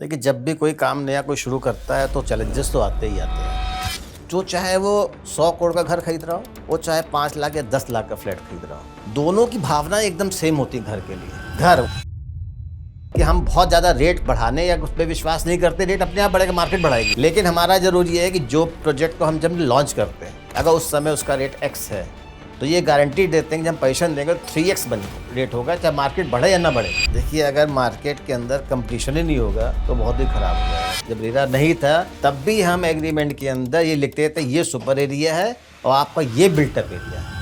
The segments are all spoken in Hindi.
देखिए, जब भी कोई काम नया कोई शुरू करता है तो चैलेंजेस तो आते ही आते हैं। जो चाहे वो 100 करोड़ का घर खरीद रहा हो, वो चाहे 5 लाख या 10 लाख का फ्लैट खरीद रहा हो, दोनों की भावना एकदम सेम होती है घर के लिए। घर कि हम बहुत ज़्यादा रेट बढ़ाने या उस पे विश्वास नहीं करते, रेट अपने आप बढ़ेगा, मार्केट बढ़ाएगी। लेकिन हमारा ज़रूरी है कि जो प्रोजेक्ट को हम जब लॉन्च करते हैं, अगर उस समय उसका रेट एक्स है, तो ये गारंटी देते हैं कि जब हम पोजीशन देंगे तो 3x बन रेट होगा, चाहे मार्केट बढ़े या ना बढ़े। देखिए, अगर मार्केट के अंदर कंपटीशन ही नहीं होगा तो बहुत ही खराब हो जाएगा। जब रेरा नहीं था तब भी हम एग्रीमेंट के अंदर ये लिखते थे, ये सुपर एरिया है और आपका ये बिल्टअप एरिया है।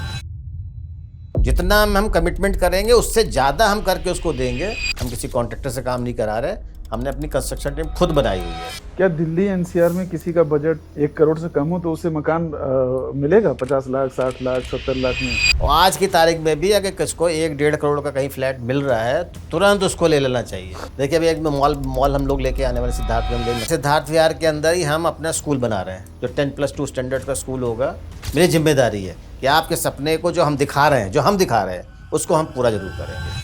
जितना हम कमिटमेंट करेंगे उससे ज़्यादा हम करके उसको देंगे। हम किसी कॉन्ट्रैक्टर से काम नहीं करा रहे, हमने अपनी कंस्ट्रक्शन टीम खुद बनाई हुई है। क्या दिल्ली एनसीआर में किसी का बजट 1 करोड़ से कम हो तो उसे मकान मिलेगा 50 लाख, 60 लाख, 70 लाख में? और आज की तारीख में भी अगर किसको 1-1.5 करोड़ का कहीं फ्लैट मिल रहा है तो तुरंत उसको ले लेना चाहिए। देखिए, अभी एक मॉल हम लोग लेके आने वाले सिद्धार्थ विहार के अंदर ही हम अपना स्कूल बना रहे हैं, जो 10+2 स्टैंडर्ड का स्कूल होगा। मेरी जिम्मेदारी है कि आपके सपने को जो हम दिखा रहे हैं उसको हम पूरा जरूर करेंगे।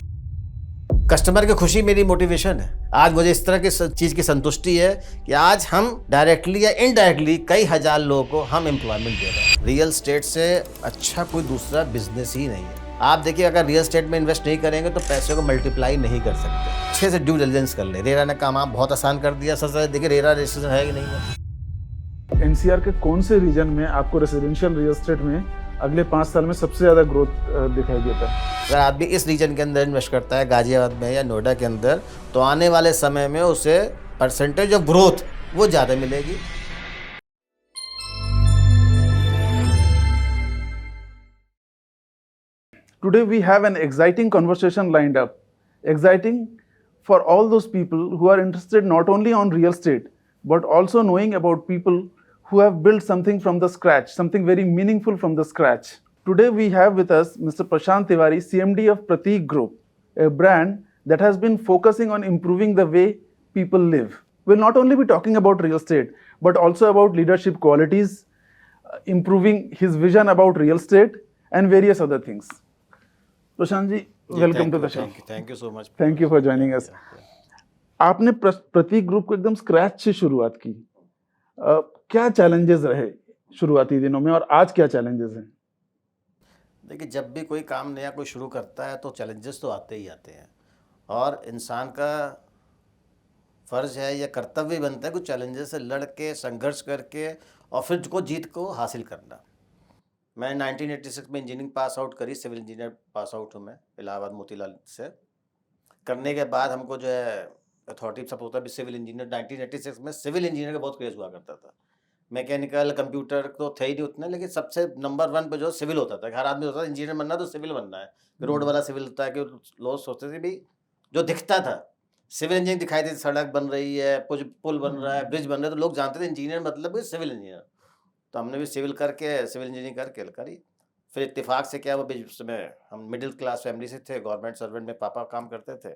कस्टमर की खुशी मेरी मोटिवेशन है। आज मुझे इस तरह की चीज़ की संतुष्टि है कि आज हम डायरेक्टली या इनडायरेक्टली कई हजार लोगों को हम एम्प्लॉयमेंट दे रहे हैं। रियल एस्टेट से अच्छा कोई दूसरा बिजनेस ही नहीं है। आप देखिए, अगर रियल एस्टेट में इन्वेस्ट नहीं करेंगे तो पैसे को मल्टीप्लाई नहीं कर सकते। अच्छे से ड्यू डिलिजेंस कर ले। रेरा ने काम आप बहुत आसान कर दिया। सच देखिए, रेरा रजिस्ट्रेशन है कि नहीं है। एनसीआर के कौन से रीजन में आपको रेसिडेंशियल रियल एस्टेट में अगले 5 साल में सबसे ज्यादा ग्रोथ दिखाई देता है? अगर आदमी इस रीजन के अंदर इन्वेस्ट करता है, गाजियाबाद में या नोएडा के अंदर, तो आने वाले समय में उसे परसेंटेज ऑफ ग्रोथ वो ज़्यादा मिलेगी। Today we have an exciting conversation lined up. Exciting for all those people who are interested not only on real estate but also knowing about people who have built something from the scratch, something very meaningful from the scratch. Today we have with us Mr. Prashant Tiwari, CMD of Prateek Group, a brand that has been focusing on improving the way people live. We'll not only be talking about real estate but also about leadership qualities, improving his vision about real estate and various other things. Prashant ji, welcome to the show. Thank you so much. Thank you for joining us. आपने प्रतीक ग्रुप को एकदम स्क्रैच से शुरुआत की। क्या चैलेंजेस रहे शुरुआती दिनों में और आज क्या चैलेंजेस हैं? देखिए, जब भी कोई काम नया कोई शुरू करता है तो चैलेंजेस तो आते ही आते हैं और इंसान का फर्ज है या कर्तव्य बनता है कुछ चैलेंजेस से लड़ के संघर्ष करके और फिर को जीत को हासिल करना। मैं 1986 में इंजीनियरिंग पास आउट करी, सिविल इंजीनियर पास आउट हूँ मैं इलाहाबाद मोतीलाल से। करने के बाद हमको जो है अथॉरिटी सब होता है सिविल इंजीनियर। 1986 में सिविल इंजीनियर का बहुत क्रेज हुआ करता था। मैकेनिकल कंप्यूटर तो थे ही नहीं उतने, लेकिन सबसे नंबर 1 पे जो सिविल होता था। हर आदमी होता था इंजीनियर बनना तो सिविल बनना है। रोड वाला सिविल होता है कि लोग सोचते थे भाई जो दिखता था सिविल इंजीनियर दिखाई देती, सड़क बन रही है, पुल बन रहा है, ब्रिज बन रहा है, तो लोग जानते थे इंजीनियर मतलब सिविल इंजीनियर। तो हमने भी सिविल इंजीनियरिंग करके करी। फिर इत्तेफाक से क्या वो उसमें हम मिडिल क्लास फैमिली से थे, गवर्नमेंट सर्वेंट में पापा काम करते थे,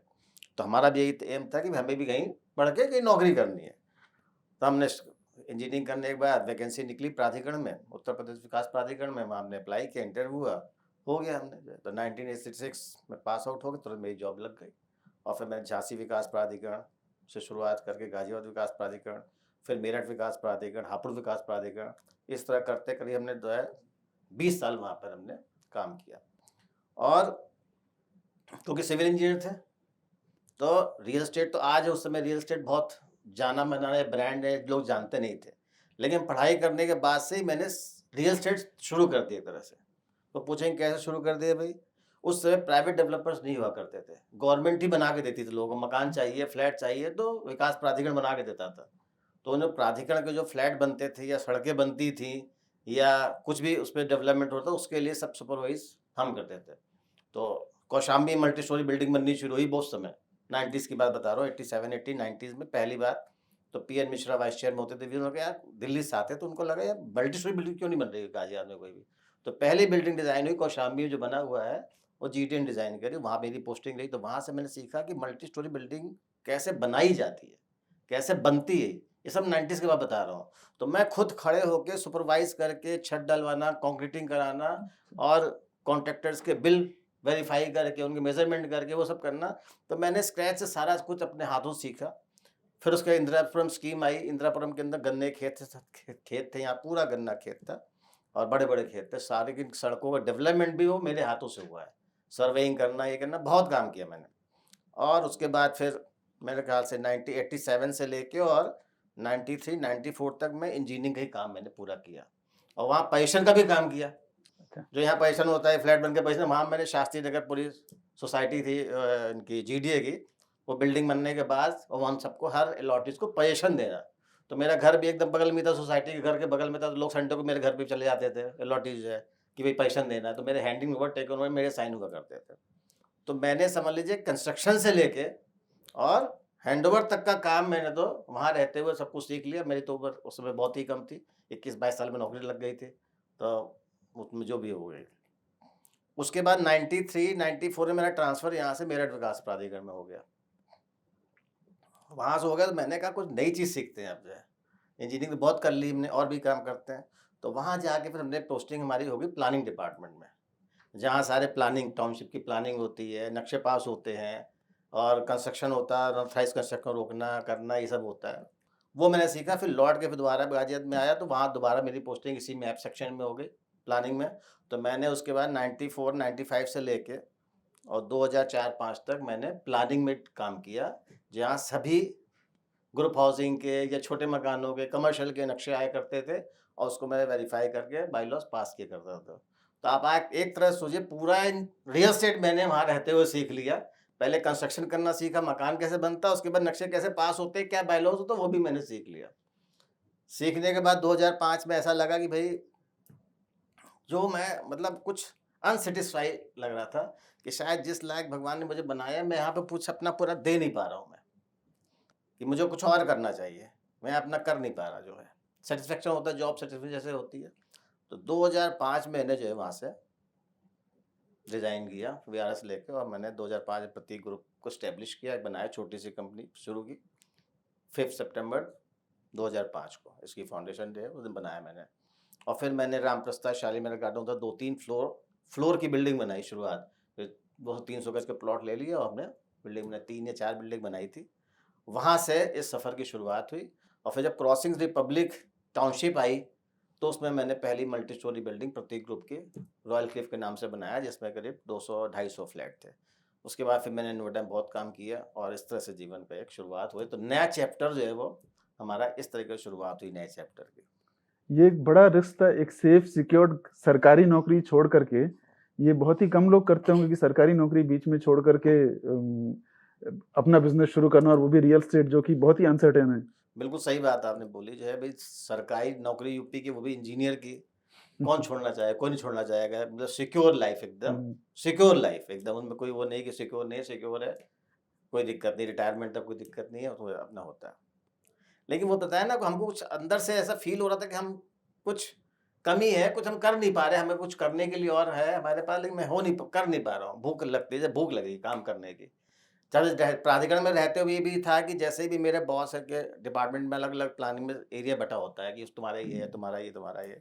तो हमारा भी यही एम था कि हमें भी कहीं पढ़ के कहीं नौकरी करनी है। तो हमने इंजीनियरिंग करने के बाद वैकेंसी निकली प्राधिकरण में, उत्तर प्रदेश विकास प्राधिकरण में। हमने अप्लाई किया, इंटरव्यू हुआ, हो गया हमने। तो 1986 में पास आउट हो गए, तुरंत मेरी जॉब लग गई। और फिर मैंने झांसी विकास प्राधिकरण से शुरुआत करके गाजियाबाद विकास प्राधिकरण, फिर मेरठ विकास प्राधिकरण, हापुड़ विकास प्राधिकरण, इस तरह करते करीब हमने 20 साल वहाँ पर हमने काम किया। और क्योंकि सिविल इंजीनियर थे तो रियल एस्टेट तो आज है, उस समय रियल एस्टेट बहुत जाना माना ब्रांड है, लोग जानते नहीं थे। लेकिन पढ़ाई करने के बाद से ही मैंने रियल एस्टेट शुरू कर दिया एक तरह से। तो पूछेंगे कैसे शुरू कर दिया भाई? उस समय प्राइवेट डेवलपर्स नहीं हुआ करते थे, गवर्नमेंट ही बना के देती थी। लोगों को मकान चाहिए, फ्लैट चाहिए तो विकास प्राधिकरण बना के देता था। तो उन्हें प्राधिकरण के जो फ्लैट बनते थे या सड़कें बनती थी या कुछ भी उसमें डेवलपमेंट होता, उसके लिए सब सुपरवाइज हम करते थे। तो कौशाम्बी मल्टी स्टोरी बिल्डिंग बननी शुरू हुई बहुत समय, 90s की बात बता रहा हूँ, 87, 80, 90s में पहली बार। तो पीएन मिश्रा वाइस चेयरमैन होते थे, उन्होंने कहा यार दिल्ली से आते, तो उनको लगा यार मल्टी स्टोरी बिल्डिंग क्यों नहीं बन रही है गाजियाबाद में कोई भी। तो पहली बिल्डिंग डिज़ाइन हुई कौशाम्बी में जो बना हुआ है, वो जीटीएन डिज़ाइन करी, वहाँ मेरी पोस्टिंग रही। तो वहाँ से मैंने सीखा कि मल्टी स्टोरी बिल्डिंग कैसे बनाई जाती है, कैसे बनती है। ये सब 90s के बाद बता रहा हूँ। तो मैं खुद खड़े होकर सुपरवाइज करके छत डलवाना, कंक्रीटिंग कराना और कॉन्ट्रैक्टर्स के बिल वेरीफाई करके उनके मेजरमेंट करके वो सब करना। तो मैंने स्क्रैच से सारा कुछ अपने हाथों सीखा। फिर उसके इंदिरापुरम स्कीम आई। इंदिरापुरम के अंदर गन्ने के खेत थे, यहाँ पूरा गन्ना खेत था और बड़े-बड़े खेत थे। सारी की सड़कों का डेवलपमेंट भी वो मेरे हाथों से हुआ है। सर्वेइंग करना, ये करना, बहुत काम किया मैंने। और उसके बाद फिर मेरे ख्याल से 1987 से लेके और 93-94 तक मैं इंजीनियरिंग का ही काम मैंने पूरा किया और वहाँ पोजीशन का भी काम किया। अच्छा। जो यहाँ पोजीशन होता है, फ्लैट बन के पोजीशन, वहाँ मैंने शास्त्री नगर पूरी सोसाइटी थी इनकी जीडीए की, वो बिल्डिंग बनने के बाद और हम सबको हर अलॉटीज को पोजीशन देना। तो मेरा घर भी एकदम बगल में था, सोसाइटी के घर के बगल में था, तो लोग संडे को मेरे घर पे चले जाते थे, अलॉटीज है कि भाई पोजीशन देना है, तो मेरे हैंडिंग ओवर टेक ओवर मेरे साइन हुआ करते थे। तो मैंने समझ लीजिए कंस्ट्रक्शन से लेके और हैंडओवर तक का काम मैंने तो वहाँ रहते हुए सब कुछ सीख लिया। मेरी तो उम्र उस समय बहुत ही कम थी, 21-22 साल में नौकरी लग गई थी, तो उसमें जो भी हो गई। उसके बाद 93-94 में मेरा ट्रांसफ़र यहाँ से मेरठ विकास प्राधिकरण में हो गया। वहाँ से हो गया तो मैंने कहा कुछ नई चीज़ सीखते हैं अब जो है। इंजीनियरिंग तो बहुत कर ली हमने, और भी काम करते हैं। तो वहाँ जाके फिर हमने पोस्टिंग हमारी हो गई प्लानिंग डिपार्टमेंट में, जहाँ सारे प्लानिंग, टाउनशिप की प्लानिंग होती है, नक्शे पास होते हैं और कंस्ट्रक्शन होता है, अनऑथराइज्ड कंस्ट्रक्शन रोकना, करना, ये सब होता है। वो मैंने सीखा। फिर लौट के फिर दोबारा गाज़ियाबाद में आया, तो वहाँ दोबारा मेरी पोस्टिंग इसी मैप सेक्शन में हो गई, प्लानिंग में। तो मैंने उसके बाद 94-95 से लेके और 2004-5 तक मैंने प्लानिंग में काम किया, जहाँ सभी ग्रुप हाउसिंग के या छोटे मकानों के, कमर्शियल के नक्शे आया करते थे और उसको मैं वेरीफाई करके बायलॉज पास किया करता था। तो आप एक तरह सोचिए, पूरा इन रियल एस्टेट मैंने वहाँ रहते हुए सीख लिया। पहले कंस्ट्रक्शन करना सीखा, मकान कैसे बनता है, उसके बाद नक्शे कैसे पास होते हैं, क्या बायलॉज होता है, वो भी मैंने सीख लिया। सीखने के बाद 2005 में ऐसा लगा कि भाई जो मैं मतलब कुछ अनसैटिस्फाई लग रहा था कि शायद जिस लायक भगवान ने मुझे बनाया, मैं यहाँ पे कुछ अपना पूरा दे नहीं पा रहा हूँ मैं, कि मुझे कुछ और करना चाहिए, मैं अपना कर नहीं पा रहा जो है। सैटिस्फैक्शन होता है, जॉब सैटिस्फैक्शन जैसे होती है। तो 2005 में मैंने जो है वहाँ से रिज़ाइन किया वीआरएस लेके, और मैंने 2005 में प्रतीक ग्रुप को स्टैब्लिश किया, बनाया, छोटी सी कंपनी शुरू की। 5 सितंबर 2005 को इसकी फाउंडेशन डे है, उस दिन बनाया मैंने। और फिर मैंने रामप्रस्थ शालीमार गार्डन था, 2-3 फ्लोर की बिल्डिंग बनाई शुरुआत। फिर 200-300 गज का प्लॉट ले लिया और हमने बिल्डिंग बनाई, 3 या 4 बिल्डिंग बनाई थी। वहाँ से इस सफ़र की शुरुआत हुई। और फिर जब क्रॉसिंग रिपब्लिक टाउनशिप आई, तो उसमें मैंने पहली मल्टी स्टोरी बिल्डिंग प्रतीक ग्रुप की रॉयल क्लिफ के नाम से बनाया, जिसमें करीब 200-250 फ्लैट थे। उसके बाद फिर मैंने नोएडा में बहुत काम किया और इस तरह से जीवन का एक शुरुआत हुई। तो नया चैप्टर जो है वो हमारा इस तरीके से शुरुआत हुई, नए चैप्टर की। ये एक बड़ा रिस्क था, एक सेफ सिक्योर्ड सरकारी नौकरी छोड़ करके। ये बहुत ही कम लोग करते होंगे कि सरकारी नौकरी बीच में छोड़ करके अपना बिजनेस शुरू करना, और वो भी रियल एस्टेट, जो कि बहुत ही अनसर्टेन है। बिल्कुल सही बात आपने बोली। जो है भाई सरकारी नौकरी यूपी की, वो भी इंजीनियर की, कौन छोड़ना चाहे, कोई नहीं छोड़ना चाहेगा। मतलब सिक्योर लाइफ, एकदम सिक्योर लाइफ, एकदम उनमें कोई वो नहीं कि सिक्योर नहीं, सिक्योर है, कोई दिक्कत नहीं, रिटायरमेंट तक कोई दिक्कत नहीं है, तो अपना होता है। लेकिन वो बताया ना, हमको कुछ अंदर से ऐसा फील हो रहा था कि हम कुछ कमी है, कुछ हम कर नहीं पा रहे, हमें कुछ करने के लिए और है हमारे पास, लेकिन मैं कर नहीं पा रहा हूँ। भूख लगती है, जब भूख लगी काम करने की। जब प्राधिकरण में रहते हुए ये भी था कि जैसे भी मेरे बॉस है के डिपार्टमेंट में अलग अलग प्लानिंग में एरिया बटा होता है कि तुम्हारा ये है, तुम्हारा ये, तुम्हारा ये।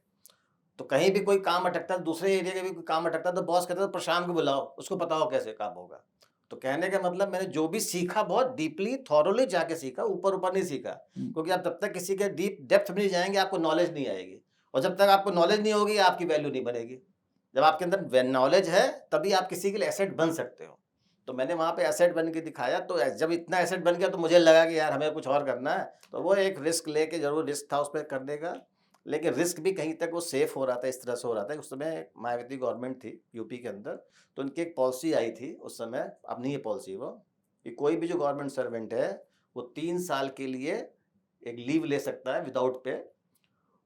तो कहीं भी कोई काम अटकता, दूसरे एरिया के भी कोई काम अटकता, तो बॉस कहता था प्रशांत को बुलाओ, उसको बताओ कैसे काम होगा। तो कहने का मतलब, मैंने जो भी सीखा बहुत डीपली थॉरोली जाके सीखा, ऊपर ऊपर नहीं सीखा। क्योंकि आप जब तक किसी के डीप डेप्थ में नहीं जाएंगे, आपको नॉलेज नहीं आएगी, और जब तक आपको नॉलेज नहीं होगी, आपकी वैल्यू नहीं बनेगी। जब आपके अंदर नॉलेज है, तभी आप किसी के लिए एसेट बन सकते हो। तो मैंने वहाँ पे एसेट बन के दिखाया। तो जब इतना एसेट बन गया, तो मुझे लगा कि यार हमें कुछ और करना है। तो वो एक रिस्क लेके, जरूर रिस्क था उस पर करने का, लेकिन रिस्क भी कहीं तक वो सेफ हो रहा था। इस तरह से हो रहा था कि उस समय मायावती गवर्नमेंट थी यूपी के अंदर, तो उनकी एक पॉलिसी आई थी उस समय, अब नहीं है पॉलिसी वो, कि कोई भी जो गवर्नमेंट सर्वेंट है, वो 3 साल के लिए एक लीव ले सकता है विदाउट पे,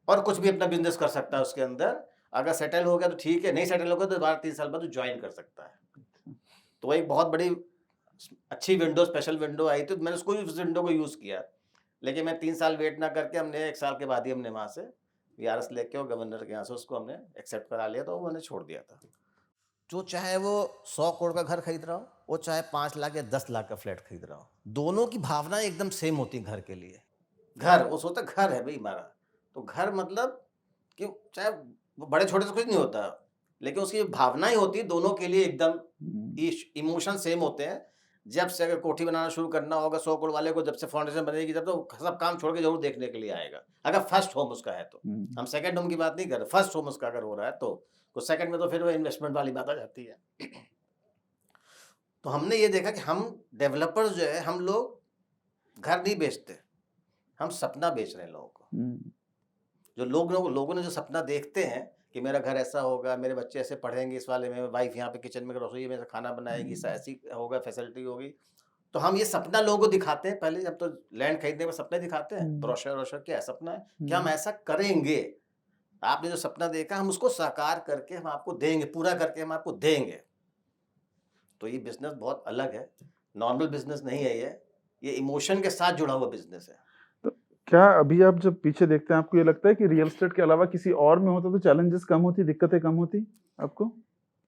और कुछ भी अपना बिजनेस कर सकता है उसके अंदर। अगर सेटल हो गया तो ठीक है, नहीं सेटल हो गया तो दोबारा 3 साल बाद ज्वाइन कर सकता है। तो वो एक बहुत बड़ी अच्छी विंडो, स्पेशल विंडो आई थी, तो मैंने उसको उस विंडो को यूज़ किया। लेकिन मैं 3 साल वेट ना करके, हमने 1 साल के बाद ही हमने वहाँ से वीआरएस लेके और गवर्नर के यहाँ से उसको हमने एक्सेप्ट करा लिया, तो वो मैंने छोड़ दिया था। जो चाहे वो 100 करोड़ का घर खरीद रहा हो, वो चाहे 5 लाख या 10 लाख का फ्लैट खरीद रहा हो, दोनों की भावना एकदम सेम होती है घर के लिए। घर वो सोचता घर है भाई हमारा, तो घर मतलब कि चाहे वो बड़े छोटे से कुछ नहीं होता, लेकिन उसकी भावनाएं होती है दोनों के लिए एकदम, इमोशन सेम होते हैं। जब से अगर कोठी बनाना शुरू करना होगा 100 करोड़ वाले को, जब से फाउंडेशन बनेगी तब तो सब काम छोड़ के जरूर देखने के लिए आएगा, अगर फर्स्ट होम उसका है तो। हम सेकंड होम की बात नहीं कर रहे, फर्स्ट होम उसका अगर हो रहा है तो सेकंड में तो फिर वो इन्वेस्टमेंट वाली बात आ जाती है। तो हमने ये देखा कि हम डेवलपर्स जो है, हम लोग घर नहीं बेचते, हम सपना बेच रहे हैं लोगों को। जो लोगों ने जो सपना देखते हैं कि मेरा घर ऐसा होगा, मेरे बच्चे ऐसे पढ़ेंगे, इस वाले में वाइफ यहाँ पे किचन में रसोई में से खाना बनाएगी, ऐसी होगा, फैसिलिटी होगी। तो हम ये सपना लोगों को दिखाते हैं, पहले जब तो लैंड खरीदने में सपने दिखाते हैं, ब्रोशर क्या सपना है कि हम ऐसा करेंगे, आपने जो सपना देखा हम उसको साकार करके हम आपको देंगे, पूरा करके हम आपको देंगे। तो ये बिजनेस बहुत अलग है, नॉर्मल बिजनेस नहीं है, ये इमोशन के साथ जुड़ा हुआ बिजनेस है। तो क्या अभी आप जब पीछे देखते हैं, आपको ये लगता है कि रियल एस्टेट के अलावा किसी और में होता तो चैलेंजेस कम होती, दिक्कतें कम होती आपको?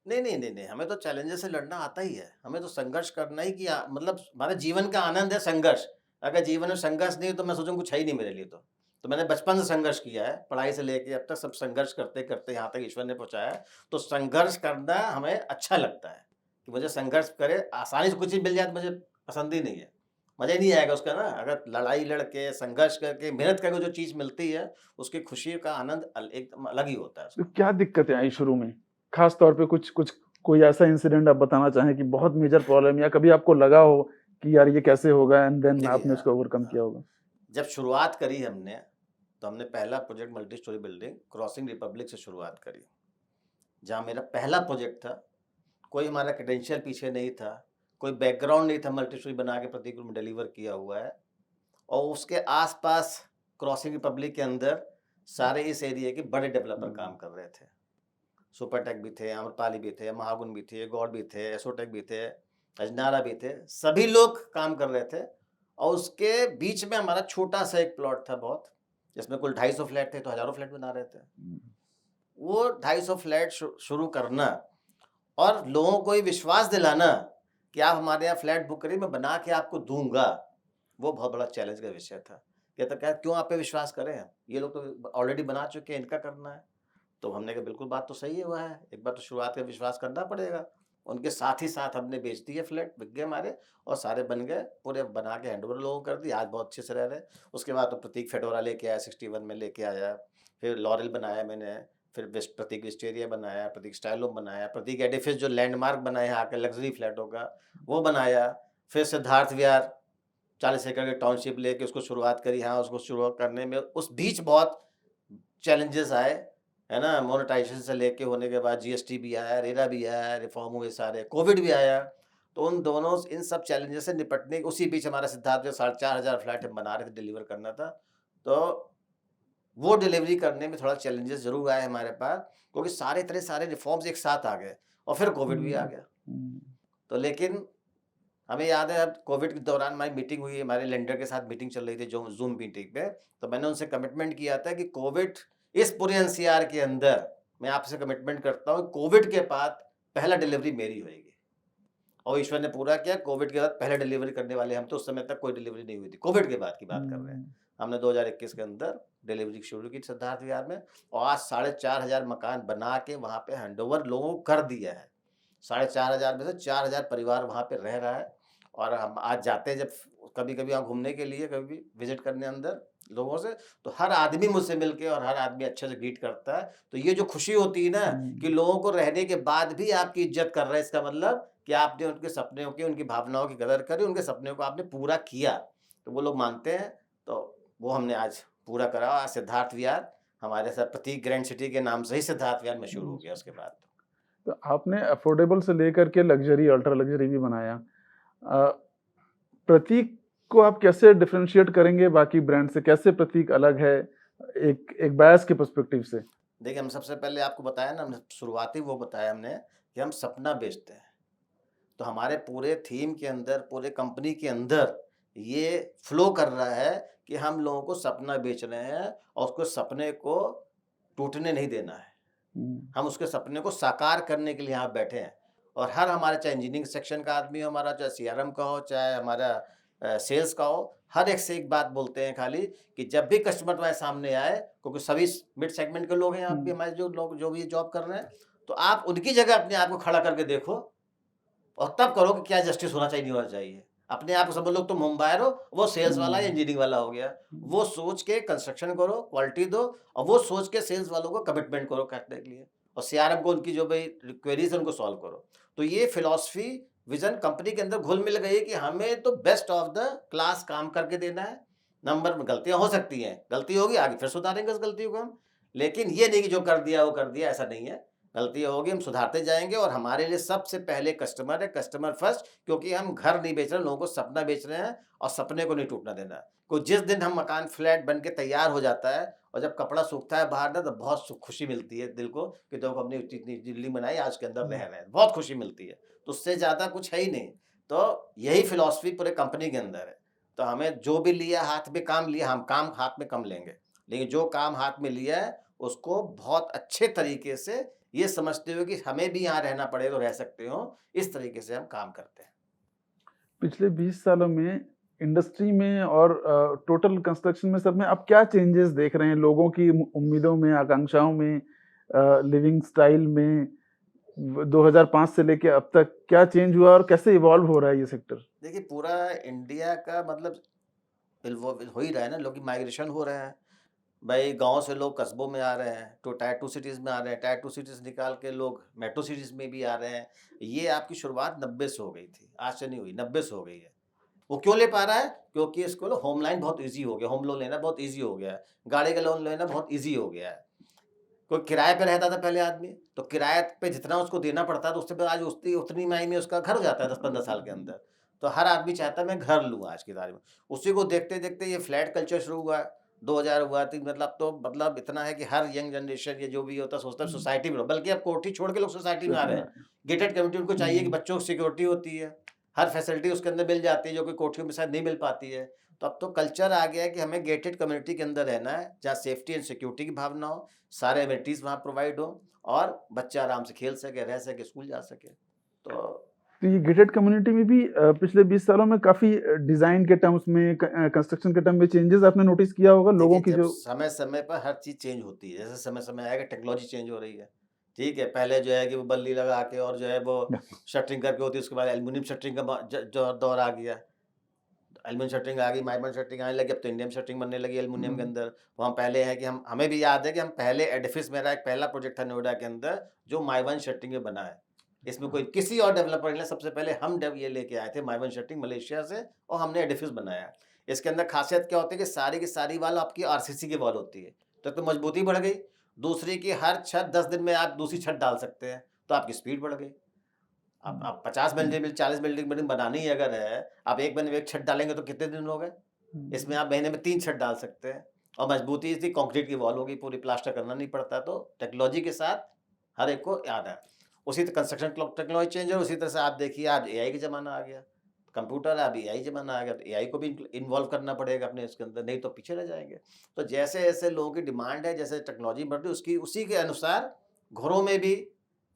नहीं, हमें तो चैलेंजेस से लड़ना आता ही है, हमें तो संघर्ष करना ही कि मतलब हमारे जीवन का आनंद है संघर्ष। अगर जीवन में संघर्ष नहीं तो मैं सोचूं कुछ है ही नहीं मेरे लिए। तो मैंने बचपन से संघर्ष किया है, पढ़ाई से लेके अब तक सब संघर्ष करते करते यहाँ तक ईश्वर ने पहुँचाया है। तो संघर्ष करना हमें अच्छा लगता है कि मुझे संघर्ष करे, आसानी से कुछ चीज़ मिल जाए तो मुझे पसंद ही नहीं है, मज़ा ही नहीं आएगा उसका ना। अगर लड़ाई लड़के, संघर्ष करके, मेहनत करके जो चीज़ मिलती है उसकी खुशी का आनंद एकदम अलग ही होता है तो उसका। क्या दिक्कतें आई शुरू में, खास तौर पे कुछ कुछ कोई ऐसा इंसिडेंट आप बताना चाहें कि बहुत मेजर प्रॉब्लम, या कभी आपको लगा हो कि यार ये कैसे होगा, एंड देन देखिए, आपने उसको ओवरकम किया होगा? जब शुरुआत करी हमने, तो हमने पहला project multi storey building crossing Republic से शुरुआत करी, जहाँ मेरा पहला प्रोजेक्ट था। कोई हमारा क्रेडेंशियल पीछे नहीं था, कोई बैकग्राउंड नहीं था, मल्टी स्टोरी बना के प्रतीक में डिलीवर किया हुआ है। और उसके आसपास क्रॉसिंग रिपब्लिक के अंदर सारे इस एरिया के बड़े डेवलपर काम कर रहे थे। सुपरटेक भी थे, अमरपाली भी थे, महागुन भी थे, गॉड भी थे, एसोटेक भी थे, अजनारा भी थे, सभी लोग काम कर रहे थे। और उसके बीच में हमारा छोटा सा एक प्लॉट था बहुत, जिसमें कुल 250 फ्लैट थे, तो हज़ारों फ्लैट बना रहे थे। वो 250 फ्लैट शुरू करना और लोगों को ये विश्वास दिलाना कि आप हमारे यहाँ फ्लैट बुक करिए, मैं बना के आपको दूंगा, वो बहुत बड़ा चैलेंज का विषय था। कहता क्या क्यों आप पे विश्वास करें, ये लोग तो ऑलरेडी बना चुके हैं, इनका करना है। तो हमने कहा बिल्कुल बात तो सही है, हुआ है, एक बार तो शुरुआत का विश्वास करना पड़ेगा। उनके साथ ही साथ हमने बेच दिए फ्लैट, बिक गए हमारे, और सारे बन गए, पूरे बना के हैंडओवर लोगों को कर दिया, आज बहुत अच्छे से रह रहे हैं। उसके बाद तो प्रतीक फेडोरा लेके आया, 61 में लेके आया, फिर लॉरेल बनाया मैंने, फिर प्रतीक विस्टेरिया बनाया, प्रतीक स्टाइलो बनाया, प्रतीक एडिफिस जो लैंडमार्क बनाया है आके लग्जरी फ्लैटों का, वो बनाया। फिर सिद्धार्थ विहार 40 एकड़ के टाउनशिप लेके उसको शुरुआत करी। हाँ, उसको शुरुआत करने में उस बीच बहुत चैलेंजेस आए, है ना। मोनेटाइजेशन से लेके होने के बाद जीएसटी भी आया, रेरा भी आया, रिफॉर्म हुए सारे, कोविड भी आया। तो इन सब चैलेंजेस से निपटने उसी बीच हमारा सिद्धार्थ जो 4,500 फ्लैट हम बना रहे थे, डिलीवर करना था। तो वो डिलीवरी करने में थोड़ा चैलेंजेस ज़रूर आए हमारे पास, क्योंकि सारे रिफॉर्म्स एक साथ आ गए और फिर कोविड भी आ गया। तो लेकिन हमें याद है, अब कोविड के दौरान हमारी मीटिंग हुई, हमारे लेंडर के साथ मीटिंग चल रही थी जो जूम मीटिंग पे, तो मैंने उनसे कमिटमेंट किया था कि कोविड इस पूरे एनसीआर के अंदर मैं आपसे कमिटमेंट करता हूँ, कोविड के बाद पहला डिलीवरी मेरी होएगी। और ईश्वर ने पूरा किया, कोविड के बाद पहले डिलीवरी करने वाले हम। तो उस समय तक कोई डिलीवरी नहीं हुई थी, कोविड के बाद की बात कर रहे हैं। हमने 2021 के अंदर डिलीवरी शुरू की सिद्धार्थ विहार में, और आज 4,500 मकान बना के वहाँ पे हैंडओवर लोगों को कर दिया है। 4,500 में से 4,000 परिवार वहाँ पे रह रहा है। और हम आज जाते हैं जब कभी-कभी वहाँ घूमने के लिए, कभी भी विजिट करने अंदर लोगों से, तो हर आदमी मुझसे मिलके और हर आदमी अच्छे से ग्रीट करता है। तो ये जो खुशी होती है ना कि लोगों को रहने के बाद भी आपकी इज्जत कर रहे हैं, इसका मतलब कि आपने उनके सपनों की, उनकी भावनाओं की कदर करी, उनके सपनों को आपने पूरा किया, तो वो लोग मानते हैं। तो वो हमने आज पूरा करा। आज सिद्धार्थ विहार हमारे साथ प्रतीक ग्रैंड सिटी के नाम से ही सिद्धार्थ विहार मशहूर हो गया उसके बाद। तो आपने अफोर्डेबल से लेकर के लग्जरी, अल्ट्रा लग्जरी भी बनाया। प्रतीक को आप कैसे डिफरेंशिएट करेंगे बाकी ब्रांड से, कैसे प्रतीक अलग है एक बायस के पर्सपेक्टिव से? देखिए, हम सबसे पहले आपको बताया ना, हमने शुरुआती वो बताया हमने कि हम सपना बेचते हैं। तो हमारे पूरे थीम के अंदर, पूरे कंपनी के अंदर ये फ्लो कर रहा है कि हम लोगों को सपना बेच रहे हैं और उसको सपने को टूटने नहीं देना है। हम उसके सपने को साकार करने के लिए यहाँ बैठे हैं। और हर हमारा, चाहे इंजीनियरिंग सेक्शन का आदमी हो हमारा, चाहे सीआरएम का हो, चाहे हमारा सेल्स का हो, हर एक से एक बात बोलते हैं खाली कि जब भी कस्टमर तुम्हारे सामने आए, क्योंकि सभी मिड सेगमेंट के लोग हैं यहाँ पे हमारे, जो लोग जो भी जॉब कर रहे हैं, तो आप उनकी जगह अपने आप को खड़ा करके देखो और तब करो कि क्या जस्टिस होना चाहिए, नहीं होना चाहिए। अपने आप को समझ लो तुम होम बायर हो, वो सेल्स वाला या इंजीनियरिंग वाला हो गया। वो सोच के कंस्ट्रक्शन करो, क्वालिटी दो, और वो सोच के सेल्स वालों को कमिटमेंट करो करने के लिए, और सीआरएम को उनकी जो भाई क्वेरीज है उनको सॉल्व करो। तो ये फिलॉसफी विजन कंपनी के अंदर घुल मिल गई है कि हमें तो बेस्ट ऑफ द क्लास काम करके देना है। नंबर में गलतियां हो सकती हैं, गलती होगी आगे फिर सुधारेंगे उस गलतियों को हम, लेकिन ये नहीं कि जो कर दिया वो कर दिया, ऐसा नहीं है। गलती होगी, हम सुधारते जाएंगे, और हमारे लिए सबसे पहले कस्टमर है, कस्टमर फर्स्ट, क्योंकि हम घर नहीं बेच रहे, लोगों को सपना बेच रहे हैं, और सपने को नहीं टूटना देना है। को जिस दिन हम मकान फ्लैट बन के तैयार हो जाता है, और जब कपड़ा सूखता है बाहर ना, तो बहुत खुशी मिलती है दिल को कि देखो हमने इतनी बिल्डिंग बनाई, आज के अंदर रह रहे हैं, बहुत खुशी मिलती है। तो उससे ज़्यादा कुछ है ही नहीं। तो यही फिलॉसफी पूरे कंपनी के अंदर है। तो हमें जो भी लिया हाथ में काम लिया, हम काम हाथ में कम लेंगे, लेकिन जो काम हाथ में लिया है उसको बहुत अच्छे तरीके से ये समझते हुए कि हमें भी यहाँ रहना पड़े तो रह सकते हो, इस तरीके से हम काम करते हैं। पिछले 20 सालों में इंडस्ट्री में और टोटल कंस्ट्रक्शन में सब में आप क्या चेंजेस देख रहे हैं लोगों की उम्मीदों में, आकांक्षाओं में, लिविंग स्टाइल में? 2005 से लेके अब तक क्या चेंज हुआ और कैसे इवॉल्व हो रहा है ये सेक्टर? देखिए पूरा इंडिया का मतलब हो ही रहा है ना, लोग की माइग्रेशन हो रहे हैं। भाई गाँव से लोग कस्बों में आ रहे हैं, तो टायर 2 सिटीज़ में आ रहे हैं, टायर 2 सिटीज़ निकाल के लोग मेट्रो सिटीज़ में भी आ रहे हैं। ये आपकी शुरुआत 90 से हो गई थी, आज से नहीं हुई, 90 से हो गई है। वो क्यों ले पा रहा है? क्योंकि इसको ना होम लाइन बहुत ईज़ी हो गया, होम लोन लेना बहुत ईज़ी हो गया है, गाड़ी का लोन लेना बहुत ईज़ी हो गया है। कोई किराए पे रहता था पहले आदमी, तो किराए पे जितना उसको देना पड़ता था, तो उससे आज उतनी माही में उसका घर हो जाता है 10-15 साल के अंदर। तो हर आदमी चाहता है मैं घर लूँ आज की तारीख में। उसी को देखते-देखते ये फ्लैट कल्चर शुरू हुआ, 2000 हुआ, तो मतलब इतना है कि हर यंग जनरेशन या जो भी होता है सोचता है सोसाइटी में रहो, बल्कि अब कोठी छोड़ के लोग सोसाइटी में आ रहे हैं। गेटेड कम्युनिटी उनको चाहिए कि बच्चों को सिक्योरिटी होती है, हर फैसिलिटी उसके अंदर मिल जाती है, जो कि कोठियों में शायद नहीं मिल पाती है। तो अब तो कल्चर आ गया है कि हमें गेटेड कम्युनिटी के अंदर रहना है, जहाँ सेफ्टी एंड सिक्योरिटी की भावना हो, सारे एमिनिटीज़ वहाँ प्रोवाइड हो, और बच्चा आराम से खेल सके, रह सके, स्कूल जा सके। तो तो ये गेटेड कम्युनिटी में भी पिछले 20 सालों में काफ़ी डिज़ाइन के टर्म्स में, कंस्ट्रक्शन के टर्म में चेंजेस आपने नोटिस किया होगा लोगों देखिए की जब जो। समय-समय पर हर चीज़ चेंज होती है, जैसे समय-समय आएगा टेक्नोलॉजी चेंज हो रही है, ठीक है? पहले जो है कि वो बल्ली लगा के और जो है वो शटरिंग करके होती है, उसके बाद एल्युमिनियम शटरिंग का दौर आ गया। एल्युमिनियम शटरिंग आ गई, माइबन शटरिंग आने लगी, अब तो इंडियन शटरिंग बनने लगी एल्युमिनियम के अंदर। तो हम पहले है कि हमें भी याद है कि हम पहले एडिफिस, मेरा एक पहला प्रोजेक्ट था नोएडा के अंदर, जो माइबन शटरिंग में बना है। इसमें कोई किसी और डेवलपर ने, सबसे पहले हम ये लेके आए थे माइबन शटरिंग मलेशिया से, और हमने एडिफिस बनाया। इसके अंदर खासियत क्या होती है कि सारी की सारी वॉल आपकी आरसीसी की वॉल होती है, तो मजबूती बढ़ गई। दूसरी की हर छत 10 दिन में आप दूसरी छत डाल सकते हैं, तो आपकी स्पीड बढ़ गई। आप 50 बिल्डिंग 40 बिल्डिंग बनानी ही अगर है, आप एक महीने में एक छत डालेंगे तो कितने दिन हो गए? इसमें आप महीने में 3 छत डाल सकते हैं, और मजबूती इसकी कंक्रीट की वॉल होगी, पूरी प्लास्टर करना नहीं पड़ता। तो टेक्नोलॉजी के साथ हर एक को याद है। उसी तरह कंस्ट्रक्शन टेक्नोलॉजी चेंज है, उसी तरह से आप देखिए आज एआई का ज़माना आ गया। कंप्यूटर है, अब एआई ज़माना आ गया, तो एआई को भी इन्वॉल्व करना पड़ेगा अपने इसके अंदर, नहीं तो पीछे रह जाएँगे। तो जैसे-जैसे लोगों की डिमांड है, जैसे टेक्नोलॉजी बढ़ रही है, उसकी उसी के अनुसार घरों में भी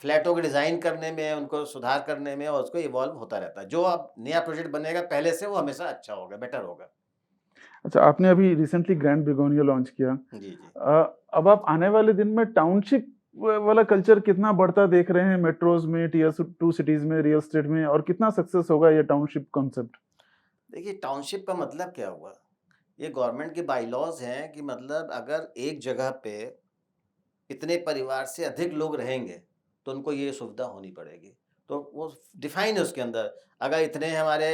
फ्लैटों को डिज़ाइन करने में, उनको सुधार करने में, और उसको इवॉल्व होता रहता है। जो अब नया प्रोजेक्ट बनेगा पहले से, वो हमेशा अच्छा होगा, बेटर होगा। अच्छा, आपने अभी रिसेंटली ग्रैंड बिगोनिया लॉन्च किया। जी, जी। अब आप आने वाले दिन में टाउनशिप वाला कल्चर कितना बढ़ता देख रहे हैं मेट्रोज़ में, टियर 2 सिटीज़ में, रियल एस्टेट में, और कितना सक्सेस होगा ये टाउनशिप कॉन्सेप्ट? देखिए टाउनशिप का मतलब क्या हुआ? ये गवर्नमेंट के बायलॉज़ हैं कि मतलब अगर एक जगह पे इतने परिवार से अधिक लोग रहेंगे, तो उनको ये सुविधा होनी पड़ेगी। तो वो डिफ़ाइन है उसके अंदर, अगर इतने हमारे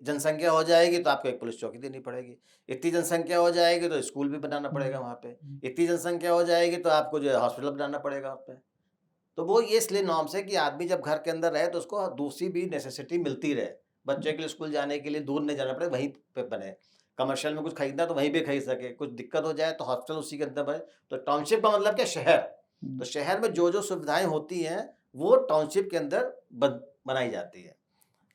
जनसंख्या हो जाएगी तो आपको एक पुलिस चौकी देनी पड़ेगी। इतनी जनसंख्या हो जाएगी तो स्कूल भी बनाना पड़ेगा वहाँ पे। इतनी जनसंख्या हो जाएगी तो आपको जो है हॉस्पिटल बनाना पड़ेगा वहाँ पे। तो वो ये इसलिए नॉर्म्स है कि आदमी जब घर के अंदर रहे तो उसको दूसरी भी नेसेसिटी मिलती रहे। बच्चे के लिए स्कूल जाने के लिए दूर नहीं जाना पड़े, वहीं पे बने। कमर्शियल में कुछ खरीदना तो वहीं पे खरीद सके, कुछ दिक्कत हो जाए तो हॉस्पिटल उसी के अंदर बने। तो टाउनशिप का मतलब क्या? शहर। तो शहर में जो-जो सुविधाएँ होती हैं, वो टाउनशिप के अंदर बनाई जाती है।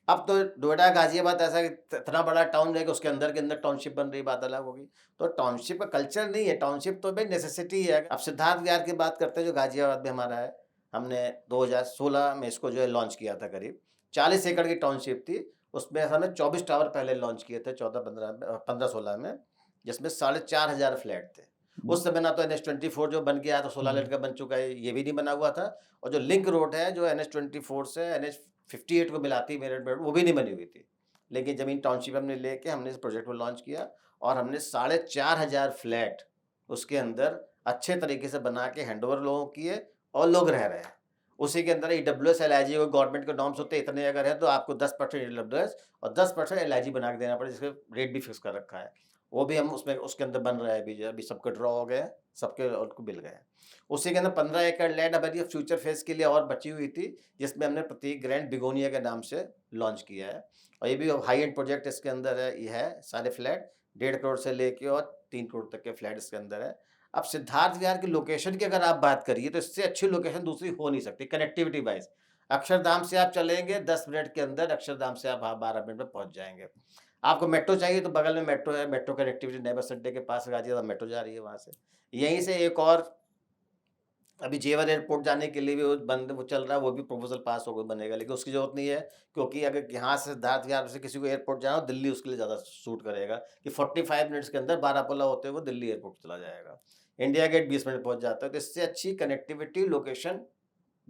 अब तो नोएडा, गाज़ियाबाद ऐसा इतना बड़ा टाउन है कि उसके अंदर के अंदर टाउनशिप बन रही, बात अलग होगी। तो टाउनशिप का कल्चर नहीं है, टाउनशिप तो भाई नेसेसिटी है। अब सिद्धार्थ विहार की बात करते हैं जो गाज़ियाबाद में हमारा है, हमने 2016 में इसको जो है लॉन्च किया था करीब। 40 एकड़ की टाउनशिप थी, उसमें हमने 24 टावर पहले लॉन्च किए थे 14-15 15-16 में, जिसमें 4500 फ्लैट थे। उस समय ना तो NH24 जो बन गया तो 16 लेन का बन चुका है, ये भी नहीं बना हुआ था। और जो लिंक रोड है जो NH24 से NH58 को मिलाती मेरठ वो भी नहीं बनी हुई थी। लेकिन जमीन टाउनशिप हमने लेके हमने इस प्रोजेक्ट को लॉन्च किया और हमने 4,500 फ्लैट उसके अंदर अच्छे तरीके से बना के हैंडओवर लोगों किए और लोग रह रहे हैं। उसी के अंदर EWS LIG को गवर्नमेंट के नॉर्म्स होते हैं, इतने अगर है तो आपको 10% EWS और 10% LIG बना के देना पड़े, जिसका रेट भी फिक्स कर रखा है। वो भी हम उसमें उसके अंदर बन रहा है अभी, जो अभी सबके ड्रॉ हो गए, सबके उनको मिल गए। उसी के अंदर 15 एकड़ लैंड हमारी फ्यूचर फेज के लिए और बची हुई थी, जिसमें हमने प्रतीक ग्रैंड बिगोनिया के नाम से लॉन्च किया है। और ये भी हाई एंड प्रोजेक्ट इसके अंदर है, ये है सारे फ्लैट 1.5 करोड़ से लेके और 3 करोड़ तक के फ्लैट इसके अंदर है। अब सिद्धार्थ विहार की लोकेशन की अगर आप बात करिए तो इससे अच्छी लोकेशन दूसरी हो नहीं सकती कनेक्टिविटी वाइज। अक्षरधाम से आप चलेंगे 10 मिनट के अंदर, अक्षरधाम से आप 12 मिनट में पहुंच जाएंगे। आपको मेट्रो चाहिए तो बगल में मेट्रो है, मेट्रो कनेक्टिविटी नए बस अड्डे के पास गाजियाबाद मेट्रो जा रही है वहाँ से। यहीं से एक और अभी जेवर एयरपोर्ट जाने के लिए भी वो चल रहा है, वो भी प्रपोजल पास होकर बनेगा, लेकिन उसकी जरूरत नहीं है, क्योंकि अगर यहाँ से सिद्धार्थ विहार से किसी को एयरपोर्ट जाना हो, दिल्ली उसके लिए ज़्यादा सूट करेगा कि 45 मिनट्स के अंदर बारापुला होते हुए दिल्ली एयरपोर्ट चला जाएगा। इंडिया गेट 20 मिनट पहुँच जाता है, तो इससे अच्छी कनेक्टिविटी लोकेशन,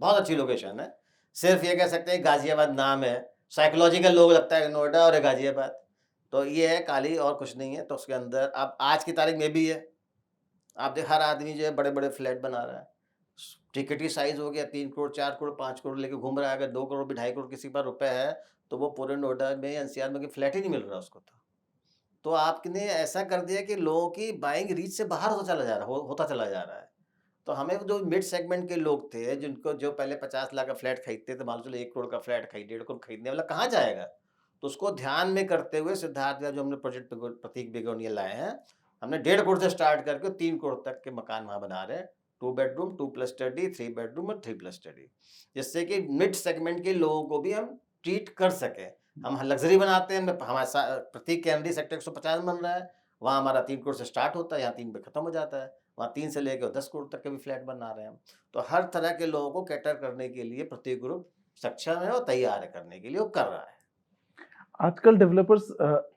बहुत अच्छी लोकेशन है। सिर्फ ये कह सकते हैं गाजियाबाद नाम है, साइकोलॉजिकल लोग लगता है नोएडा और गाजियाबाद, तो ये है काली और कुछ नहीं है। तो उसके अंदर अब आज की तारीख में भी है, आप देख हर आदमी जो है बड़े बड़े फ्लैट बना रहा है, टिकट की साइज हो गया 3 करोड़ 4 करोड़ 5 करोड़ लेके घूम रहा है। अगर 2 करोड़ भी 2.5 करोड़ किसी के पास रुपए है तो वो पूरे नोएडा में NCR में फ्लैट ही नहीं मिल रहा उसको। तो आपने ऐसा कर दिया कि लोगों की बाइंग रीच से बाहर होता चला जा रहा होता चला जा रहा है। तो हमें जो मिड सेगमेंट के लोग थे, जिनको जो पहले 50 लाख का फ्लैट खरीदते थे, मान लो चलो 1 करोड़ का फ्लैट खरीद 1.5 करोड़ खरीदने वाला कहाँ जाएगा? तो उसको ध्यान में करते हुए सिद्धार्थ का जो हमने प्रोजेक्ट प्रतीक बिगोनिया लाए हैं, हमने 1.5 करोड़ से स्टार्ट करके 3 करोड़ तक के मकान वहाँ बना रहे हैं। 2 बेडरूम 2 प्लस स्टडी, 3 बेडरूम और 3 प्लस स्टडी, जिससे कि मिड सेगमेंट के लोगों को भी हम ट्रीट कर सकें। हम लग्जरी बनाते हैं, हमारा प्रतीक कैंडी सेक्टर 150 बन रहा है, वहाँ हमारा 3 करोड़ से स्टार्ट होता है, यहाँ 3 पे खत्म हो जाता है। वहाँ 3 से लेकर 10 करोड़ तक के भी फ्लैट बना रहे हैं हम। तो हर तरह के लोगों को कैटर करने के लिए प्रतीक ग्रुप सक्षम है और तैयार है करने के लिए, वो कर रहा है। आजकल डेवलपर्स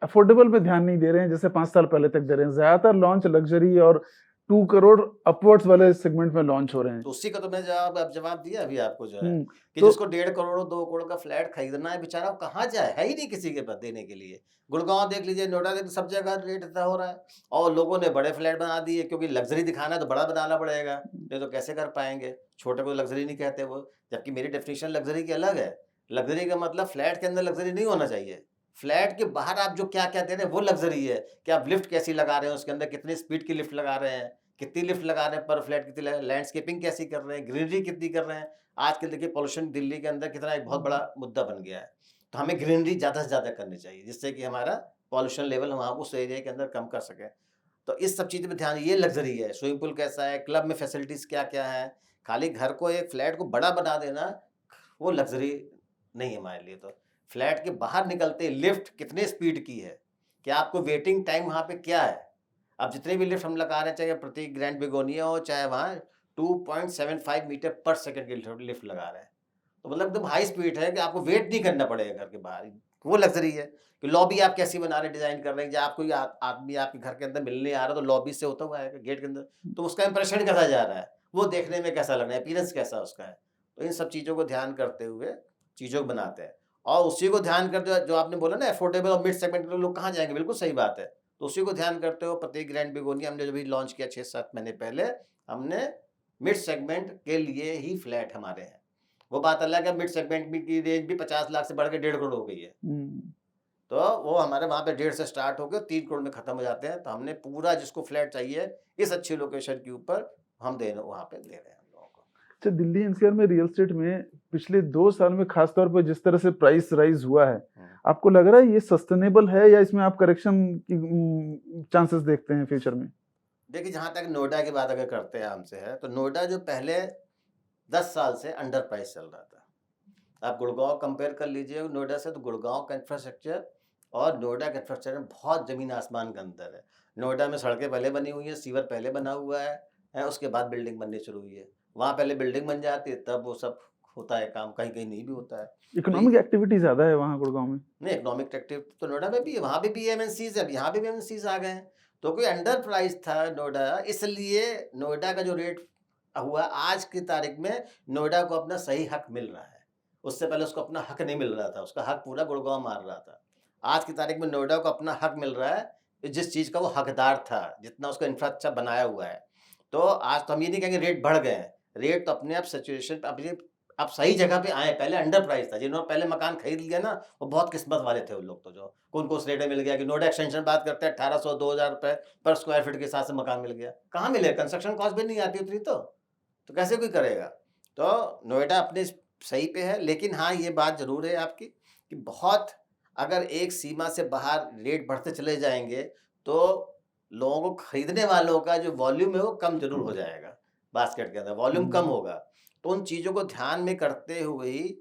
अफोर्डेबल पे ध्यान नहीं दे रहे हैं जैसे 5 साल पहले तक दे रहे हैं। ज्यादातर लॉन्च लग्जरी और 2 करोड़ अपवर्ड्स वाले सेगमेंट में लॉन्च हो रहे हैं। तो उसी का तो मैं जवाब दिया अभी आपको, जो है कि तो जिसको 1.5 करोड़ 2 करोड़ का फ्लैट खरीदना है, बेचारा कहाँ जाए, है ही नहीं किसी के पास देने के लिए। गुड़गांव देख लीजिए, नोएडा देख, सब जगह रेट इतना हो रहा है और लोगों ने बड़े फ्लैट बना दिए, क्योंकि लग्जरी दिखाना है तो बड़ा बनाना पड़ेगा, नहीं तो कैसे कर पाएंगे। छोटे को लग्जरी नहीं कहते वो, जबकि मेरी डेफिनेशन लग्जरी की अलग है। लग्जरी का मतलब फ्लैट के अंदर लग्जरी नहीं होना चाहिए, फ्लैट के बाहर आप जो क्या क्या दे रहे हैं वो लग्जरी है। कि आप लिफ्ट कैसी लगा रहे हैं, उसके अंदर कितनी स्पीड की लिफ्ट लगा रहे हैं, कितनी लिफ्ट लगा रहे हैं पर फ्लैट, कितनी लैंडस्केपिंग कैसी कर रहे हैं, ग्रीनरी कितनी कर रहे हैं। आजकल देखिए पॉल्यूशन दिल्ली के अंदर कितना एक बहुत बड़ा मुद्दा बन गया है, तो हमें ग्रीनरी ज़्यादा से ज़्यादा करनी चाहिए, जिससे कि हमारा पॉल्यूशन लेवल हम उस एरिया के अंदर कम कर सकें। तो इस सब चीज़ में ध्यान, ये लग्जरी है। स्विमिंग पूल कैसा है, क्लब में फैसिलिटीज़ क्या क्या है। खाली घर को, एक फ्लैट को बड़ा बना देना वो लग्जरी नहीं है हमारे लिए। तो फ्लैट के बाहर निकलते लिफ्ट कितने स्पीड की है, क्या आपको वेटिंग टाइम वहाँ पे क्या है। अब जितने भी लिफ्ट हम लगा रहे हैं, चाहे प्रतीक ग्रैंड बिगोनिया हो, चाहे वहाँ 2.75 मीटर पर सेकंड की लिफ्ट लगा रहे हैं, तो मतलब एकदम हाई स्पीड है कि आपको वेट नहीं करना पड़ेगा घर के बाहर। वो लग्जरी है कि लॉबी आप कैसी बना रहे हैं, डिजाइन कर रहे हैं, या आप कोई आदमी आपके घर के अंदर मिलने आ रहा है तो लॉबी से होता हुआ आएगा गेट के अंदर, तो उसका इंप्रेशन कैसा जा रहा है, वो देखने में कैसा लग रहा है, अपीयरेंस कैसा उसका है। तो इन सब चीज़ों को ध्यान करते हुए चीज़ों को बनाते हैं। और उसी को ध्यान करते हुए जो आपने बोला ना, अफोर्डेबल और मिड सेगमेंट के लोग कहाँ जाएंगे, बिल्कुल सही बात है। तो उसी को ध्यान करते हुए प्रतीक ग्रैंड बिगोनिया हमने जब भी लॉन्च किया 6-7 महीने पहले, हमने मिड सेगमेंट के लिए ही फ्लैट हमारे हैं। वो बात अलग है, मिड सेगमेंट की रेंज भी 50 लाख से बढ़ के 1.5 करोड़ हो गई है। तो वो हमारे वहाँ पे 1.5 से स्टार्ट होकर 3 करोड़ में खत्म हो जाते हैं। तो हमने पूरा जिसको फ्लैट चाहिए इस अच्छी लोकेशन के ऊपर हम वहाँ पे दे रहे हैं हम लोगों को। अच्छा, दिल्ली एनसीआर में रियल एस्टेट में पिछले 2 साल में खासतौर पर जिस तरह से प्राइस राइज हुआ है, आपको लग रहा है ये सस्टेनेबल है या इसमें आप करेक्शन की चांसेस देखते हैं फ्यूचर में? देखिए, जहाँ तक नोएडा की बात अगर करते हैं हमसे है, तो नोएडा जो पहले 10 साल से अंडर प्राइस चल रहा था। आप गुड़गांव कंपेयर कर लीजिए नोएडा से, तो गुड़गांव का इंफ्रास्ट्रक्चर और नोएडा का इंफ्रास्ट्रक्चर में बहुत ज़मीन आसमान का अंतर है। नोएडा में सड़कें पहले बनी हुई हैं, सीवर पहले बना हुआ है, उसके बाद बिल्डिंग बननी शुरू हुई है। वहाँ पहले बिल्डिंग बन जाती है, तब वो सब होता है काम, कहीं कहीं नहीं भी होता है। इकोनॉमिक एक्टिविटी ज्यादा है वहाँ गुड़गांव में। नहीं, इकोनॉमिक एक्टिव तो नोएडा में भी है, वहाँ भी एमएनसीज है, यहाँ भी एमएनसीज आ गए हैं। तो कोई अंडर प्राइस था नोएडा, इसलिए नोएडा का जो रेट हुआ, आज की तारीख में नोएडा को अपना सही हक मिल रहा है। उससे पहले उसको अपना हक नहीं मिल रहा था, उसका हक पूरा गुड़गांव मार रहा था। आज की तारीख में नोएडा को अपना हक मिल रहा है, जिस चीज़ का वो हकदार था, जितना उसका इंफ्रास्ट्रक्चर बनाया हुआ है। तो आज तो हम ये नहीं कहेंगे रेट बढ़ गए हैं, रेट तो अपने आप सिचुएशन अपनी आप सही जगह पे आए। पहले अंडर प्राइस था, जिन्होंने पहले मकान खरीद लिया ना, वो बहुत किस्मत वाले थे। उन लोग तो जो उनको उस रेट में मिल गया कि नोएडा एक्सटेंशन बात करते हैं 1800 2000 रुपए पर स्क्वायर फीट के हिसाब से मकान मिल गया। कहाँ मिले? कंस्ट्रक्शन कॉस्ट भी नहीं आती उतनी, तो कैसे कोई करेगा? तो नोएडा अपने सही पे है, लेकिन हाँ, ये बात ज़रूर है आपकी कि बहुत अगर एक सीमा से बाहर रेट बढ़ते चले जाएँगे, तो लोगों को खरीदने वालों का जो वॉल्यूम है वो कम ज़रूर हो जाएगा, बास्केट के अंदर वॉल्यूम कम होगा। तो उन चीज़ों को ध्यान में करते हुए ही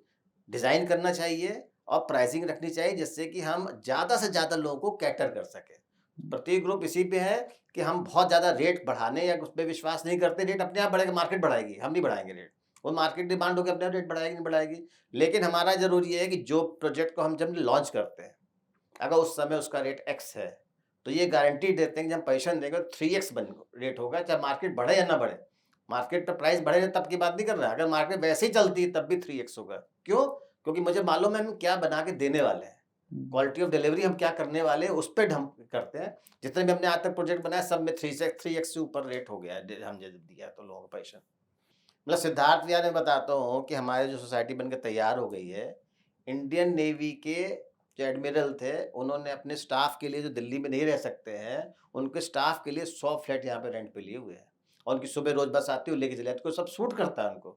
डिज़ाइन करना चाहिए और प्राइसिंग रखनी चाहिए, जिससे कि हम ज़्यादा से ज़्यादा लोगों को कैटर कर सकें। प्रत्येक ग्रुप इसी पे है कि हम बहुत ज़्यादा रेट बढ़ाने या उस पे विश्वास नहीं करते, रेट अपने आप बढ़ेगा, मार्केट बढ़ाएगी, हम नहीं बढ़ाएँगे रेट। वो मार्केट डिमांड होगी, अपने आप रेट बढ़ाएगी, नहीं बढ़ाएगी। लेकिन हमारा ज़रूरी है कि जो प्रोजेक्ट को हम जब लॉन्च करते हैं, अगर उस समय उसका रेट एक्स है, तो ये गारंटी देते हैं कि जब पोजीशन देंगे 3x बन रेट होगा, चाहे मार्केट बढ़े या ना बढ़े। मार्केट का प्राइस बढ़े तब की बात नहीं कर रहा है, अगर मार्केट वैसे ही चलती है तब भी 3x होगा। क्यों? क्योंकि मुझे मालूम है हम क्या बना के देने वाले हैं। क्वालिटी ऑफ डिलीवरी हम क्या करने वाले हैं, उस पे हम करते हैं। जितने भी हमने आज तक प्रोजेक्ट बनाए, सब में 3x से ऊपर रेट हो गया है, हमने जब दिया है तो लोगों को पैसा। मतलब सिद्धार्थ भैया, मैं बताता हूँ कि हमारे जो सोसाइटी बनकर तैयार हो गई है, इंडियन नेवी के जो एडमिरल थे, उन्होंने अपने स्टाफ के लिए, जो दिल्ली में नहीं रह सकते हैं, उनके स्टाफ के लिए 100 फ्लैट यहाँ पे रेंट पे लिए हुए हैं। और उनकी सुबह रोज बस आती है, वो लेके चले जाती है, सब सूट करता है उनको।